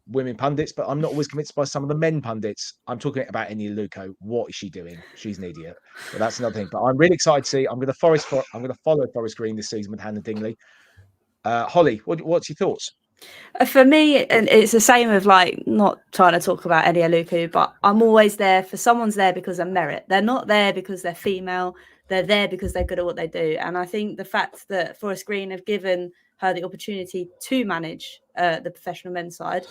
women pundits, but I'm not always convinced by some of the men pundits. I'm talking about Eni Luco. What is she doing? She's an idiot. But that's another thing. But I'm really excited to see. I'm going to follow Forest Green this season with Hannah Dingley. Hollie, what's your thoughts? For me, and it's the same with like not trying to talk about Eni Luco, but I'm always there for someone's there because of merit. They're not there because they're female. They're there because they're good at what they do. And I think the fact that Forest Green have given her the opportunity to manage the professional men's side,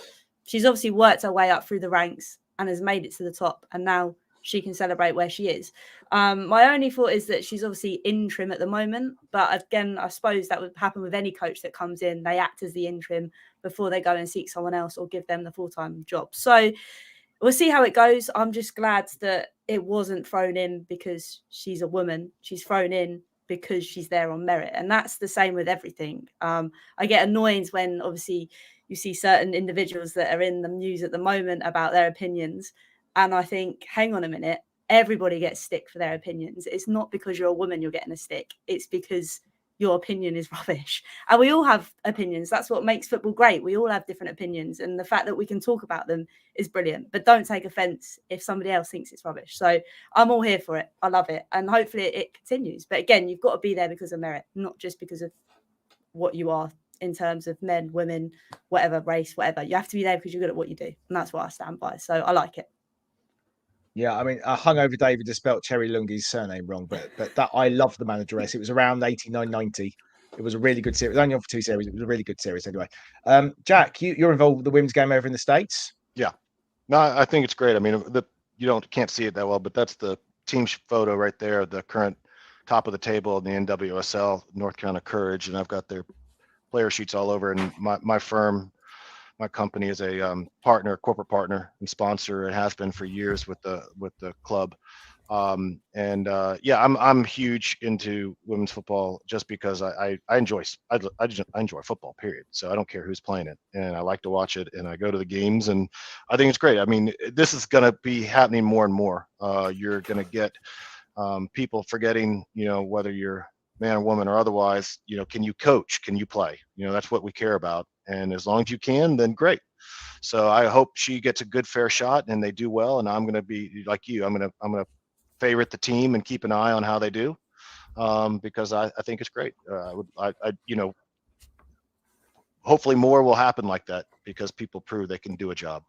she's obviously worked her way up through the ranks and has made it to the top. And now she can celebrate where she is. My only thought is that she's obviously interim at the moment. But again, I suppose that would happen with any coach that comes in. They act as the interim before they go and seek someone else or give them the full-time job. So we'll see how it goes. I'm just glad that it wasn't thrown in because she's a woman. She's thrown in because she's there on merit. And that's the same with everything. I get annoyed when obviously you see certain individuals that are in the news at the moment about their opinions. And I think, hang on a minute, everybody gets stick for their opinions. It's not because you're a woman you're getting a stick. It's because your opinion is rubbish. And we all have opinions. That's what makes football great. We all have different opinions. And the fact that we can talk about them is brilliant. But don't take offence if somebody else thinks it's rubbish. So I'm all here for it. I love it. And hopefully it continues. But again, you've got to be there because of merit, not just because of what you are in terms of men, women, whatever, race, whatever. You have to be there because you're good at what you do. And that's what I stand by. So I like it. Yeah, I mean, Hungover David has spelt Cherry Lungi's surname wrong, but that I love the manageress. It was around 89, 90. It was a really good series. It was only on for 2 series. It was a really good series anyway. Jack, you're involved with the women's game over in the States? Yeah. No, I think it's great. I mean, you can't see it that well, but that's the team photo right there, the current top of the table in the NWSL, North Carolina Courage, and I've got their player sheets all over. And my firm, my company is a corporate partner and sponsor. It has been for years with the club. I'm huge into women's football just because I enjoy football, period. So I don't care who's playing it, and I like to watch it, and I go to the games, and I think it's great. I mean, this is going to be happening more and more. You're going to get people forgetting, whether you're man or woman or otherwise, can you coach? Can you play? That's what we care about. And as long as you can, then great. So I hope she gets a good, fair shot and they do well. And I'm going to be like you. I'm going to favorite the team and keep an eye on how they do, because I think it's great. Hopefully more will happen like that because people prove they can do a job.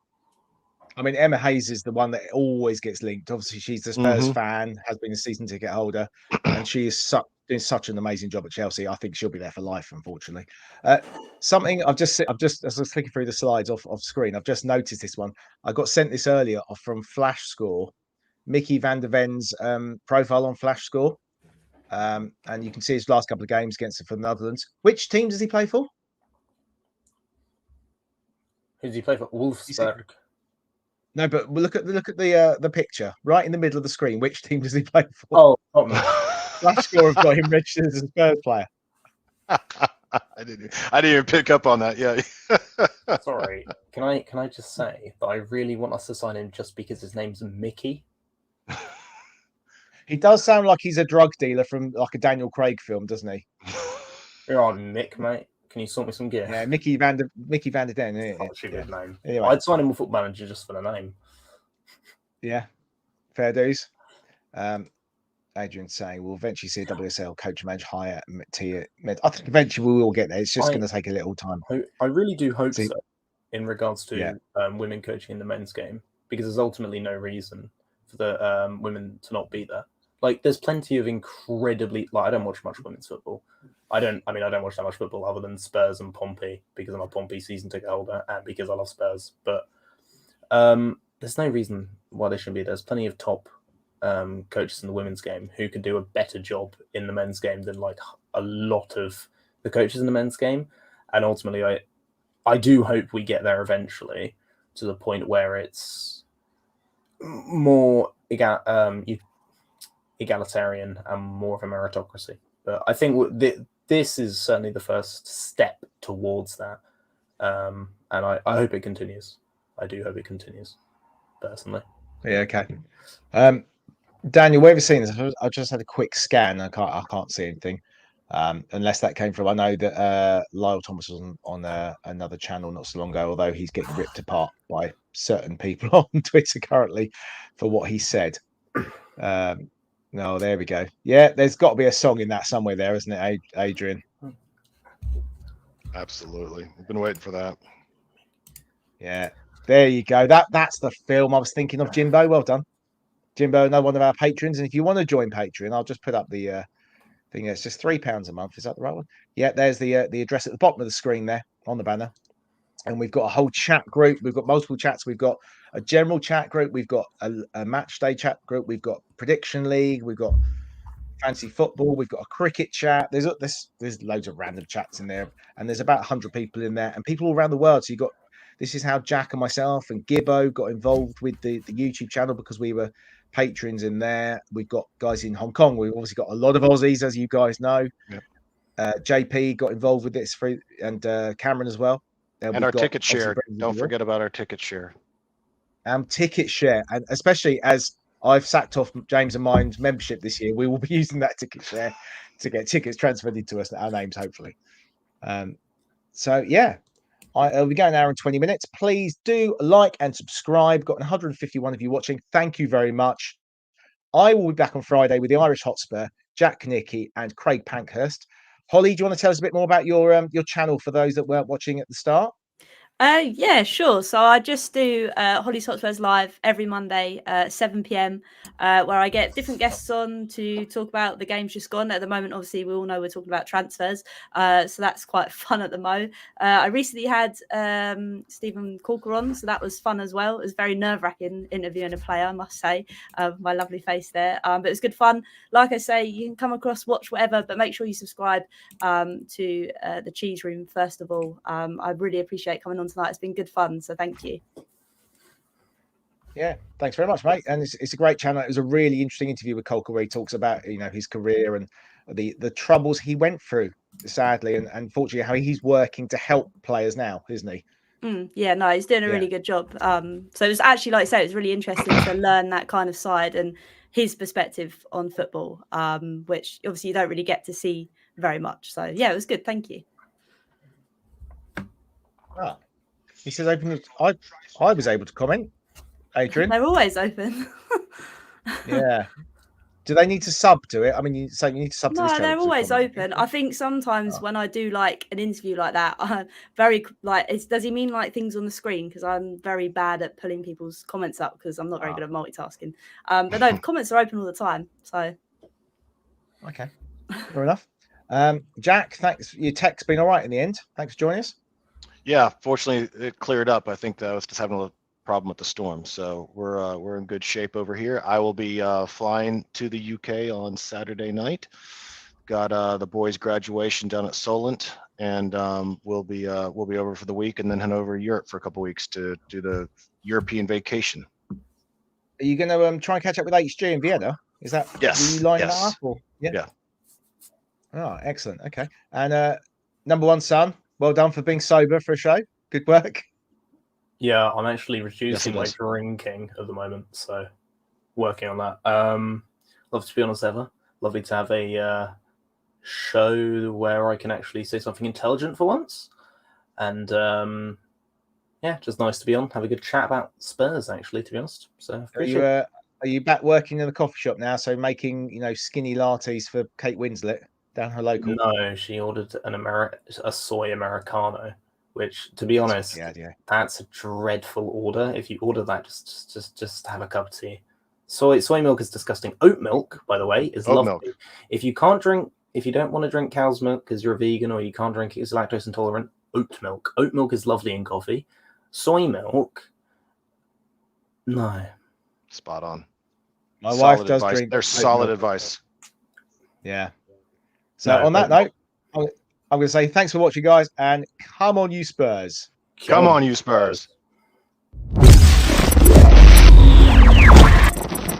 I mean, Emma Hayes is the one that always gets linked. Obviously, she's the Spurs fan, has been a season ticket holder, and she is doing such an amazing job at Chelsea. I think she'll be there for life, unfortunately. Something I've just as I was flicking through the slides off screen, I've just noticed this one. I got sent this earlier from Flash Score, Mickey van der Ven's profile on Flash Score, and you can see his last couple of games against for the Netherlands. Which team does he play for? Who does he play for? Wolfsburg. No, but look at the picture right in the middle of the screen. Which team does he play for? Oh, Tottenham. Flash Score have got him registered as a Spurs player. I didn't even pick up on that. Yeah. Sorry. Can I just say that I really want us to sign him just because his name's Mickey? He does sound like he's a drug dealer from like a Daniel Craig film, doesn't he? Oh, Nick, mate. Can you sort me some gear? Yeah, Mickey van der Den. That's a good name. Anyway. I'd sign him with Football Manager just for the name. Yeah, fair dues. Adrian's saying we'll eventually see a WSL coach manage higher tier. I think eventually we will get there. It's just going to take a little time. I really do hope so in regards to women coaching in the men's game, because there's ultimately no reason for the women to not be there. Like, there's plenty of incredibly I don't watch much women's football. I don't watch that much football other than Spurs and Pompey because I'm a Pompey season ticket holder and because I love Spurs. But there's no reason why they shouldn't be there. There's plenty of top coaches in the women's game who could do a better job in the men's game than like a lot of the coaches in the men's game. And ultimately, I do hope we get there eventually to the point where it's more egalitarian and more of a meritocracy. But I think this is certainly the first step towards that. And I hope it continues. I do hope it continues, personally. Yeah, okay. Daniel, where have you seen this? I just had a quick scan. I can't see anything. Unless that came from, I know that Lyle Thomas was on another channel not so long ago, although he's getting ripped apart by certain people on Twitter currently for what he said. No, there we go. Yeah, there's got to be a song in that somewhere there, isn't it, Adrian? Absolutely. I've been waiting for that. Yeah, there you go. That's the film I was thinking of, Jimbo. Well done. Jimbo, another one of our patrons. And if you want to join Patreon, I'll just put up the thing. It's just £3 a month. Is that the right one? Yeah, there's the address at the bottom of the screen there on the banner. And we've got a whole chat group. We've got multiple chats. We've got a general chat group. We've got a match day chat group. We've got prediction league. We've got fancy football. We've got a cricket chat. There's loads of random chats in there, and there's about 100 people in there, and people all around the world. So you got this is how Jack and myself and Gibbo got involved with the YouTube channel because we were patrons in there. We've got guys in Hong Kong. We've obviously got a lot of Aussies, as you guys know. Yep. JP got involved with this and Cameron as well. And our ticket share. Don't forget about our ticket share. Ticket share, and especially as I've sacked off James and mine's membership this year, we will be using that ticket share to get tickets transferred into us, our names, hopefully. So yeah, we're going an hour and 20 minutes. Please do like and subscribe. Got 151 of you watching. Thank you very much. I will be back on Friday with the Irish Hotspur, Jack Knickie, and Craig Pankhurst. Hollie, do you want to tell us a bit more about your channel for those that weren't watching at the start? Yeah, sure. So I just do Hollie's Hotspurs live every Monday, 7 p.m, where I get different guests on to talk about the games just gone. At the moment, obviously, we all know we're talking about transfers, so that's quite fun at the moment. I recently had Stephen Corker on, so that was fun as well. It was very nerve-wracking interviewing a player, I must say. My lovely face there, but it was good fun. Like I say, you can come across, watch whatever, but make sure you subscribe to the Cheese Room first of all. I really appreciate coming on tonight. It's been good fun, so thank you. Yeah, thanks very much, mate. And it's a great channel. It was a really interesting interview with Colker where he talks about his career and the troubles he went through, sadly, and unfortunately how he's working to help players now, isn't he? Yeah, no, he's doing a really good job. So it was actually, like I say, it was really interesting to learn that kind of side and his perspective on football, which obviously you don't really get to see very much. So yeah, it was good. Thank you. Ah. He says open. I was able to comment, Adrian. They're always open. Yeah. Do they need to sub to it? I mean, you need to sub to this No, channel. they're always open. I think sometimes when I do like an interview like that, I'm very like, does he mean like things on the screen? Because I'm very bad at pulling people's comments up because I'm not very good at multitasking. But no, comments are open all the time. So okay, fair enough. Jack, thanks. Your tech's been all right in the end. Thanks for joining us. Yeah, fortunately it cleared up. I think that I was just having a little problem with the storm, so we're in good shape over here. I will be flying to the UK on Saturday night. Got the boys' graduation down at Solent, and we'll be over for the week, and then head over to Europe for a couple of weeks to do the European vacation. Are you going to try and catch up with HG in Vienna? Is that yes? Are you lining yes. that up? Or? Yeah. Oh, excellent. Okay, and number one son, well done for being sober for a show. Good work. Yeah, I'm actually reducing Yes, my drinking at the moment, so working on that. Love to be on as ever. Lovely to have a show where I can actually say something intelligent for once, and yeah, just nice to be on. Have a good chat about Spurs, actually, to be honest. So Are you back working in the coffee shop now? So making skinny lattes for Kate Winslet down her local. No, she ordered a soy Americano, which, to be honest, that's a dreadful order. If you order that, just have a cup of tea. Soy milk is disgusting. Oat milk, by the way, is lovely. Milk. If you don't want to drink cow's milk because you're a vegan or you can't drink it because you're lactose intolerant, oat milk. Oat milk is lovely in coffee. Soy milk, no. Spot on. My wife does drink. There's solid advice. Yeah. So on that note, I'm going to say thanks for watching, guys, and come on, you Spurs. Come on, you Spurs.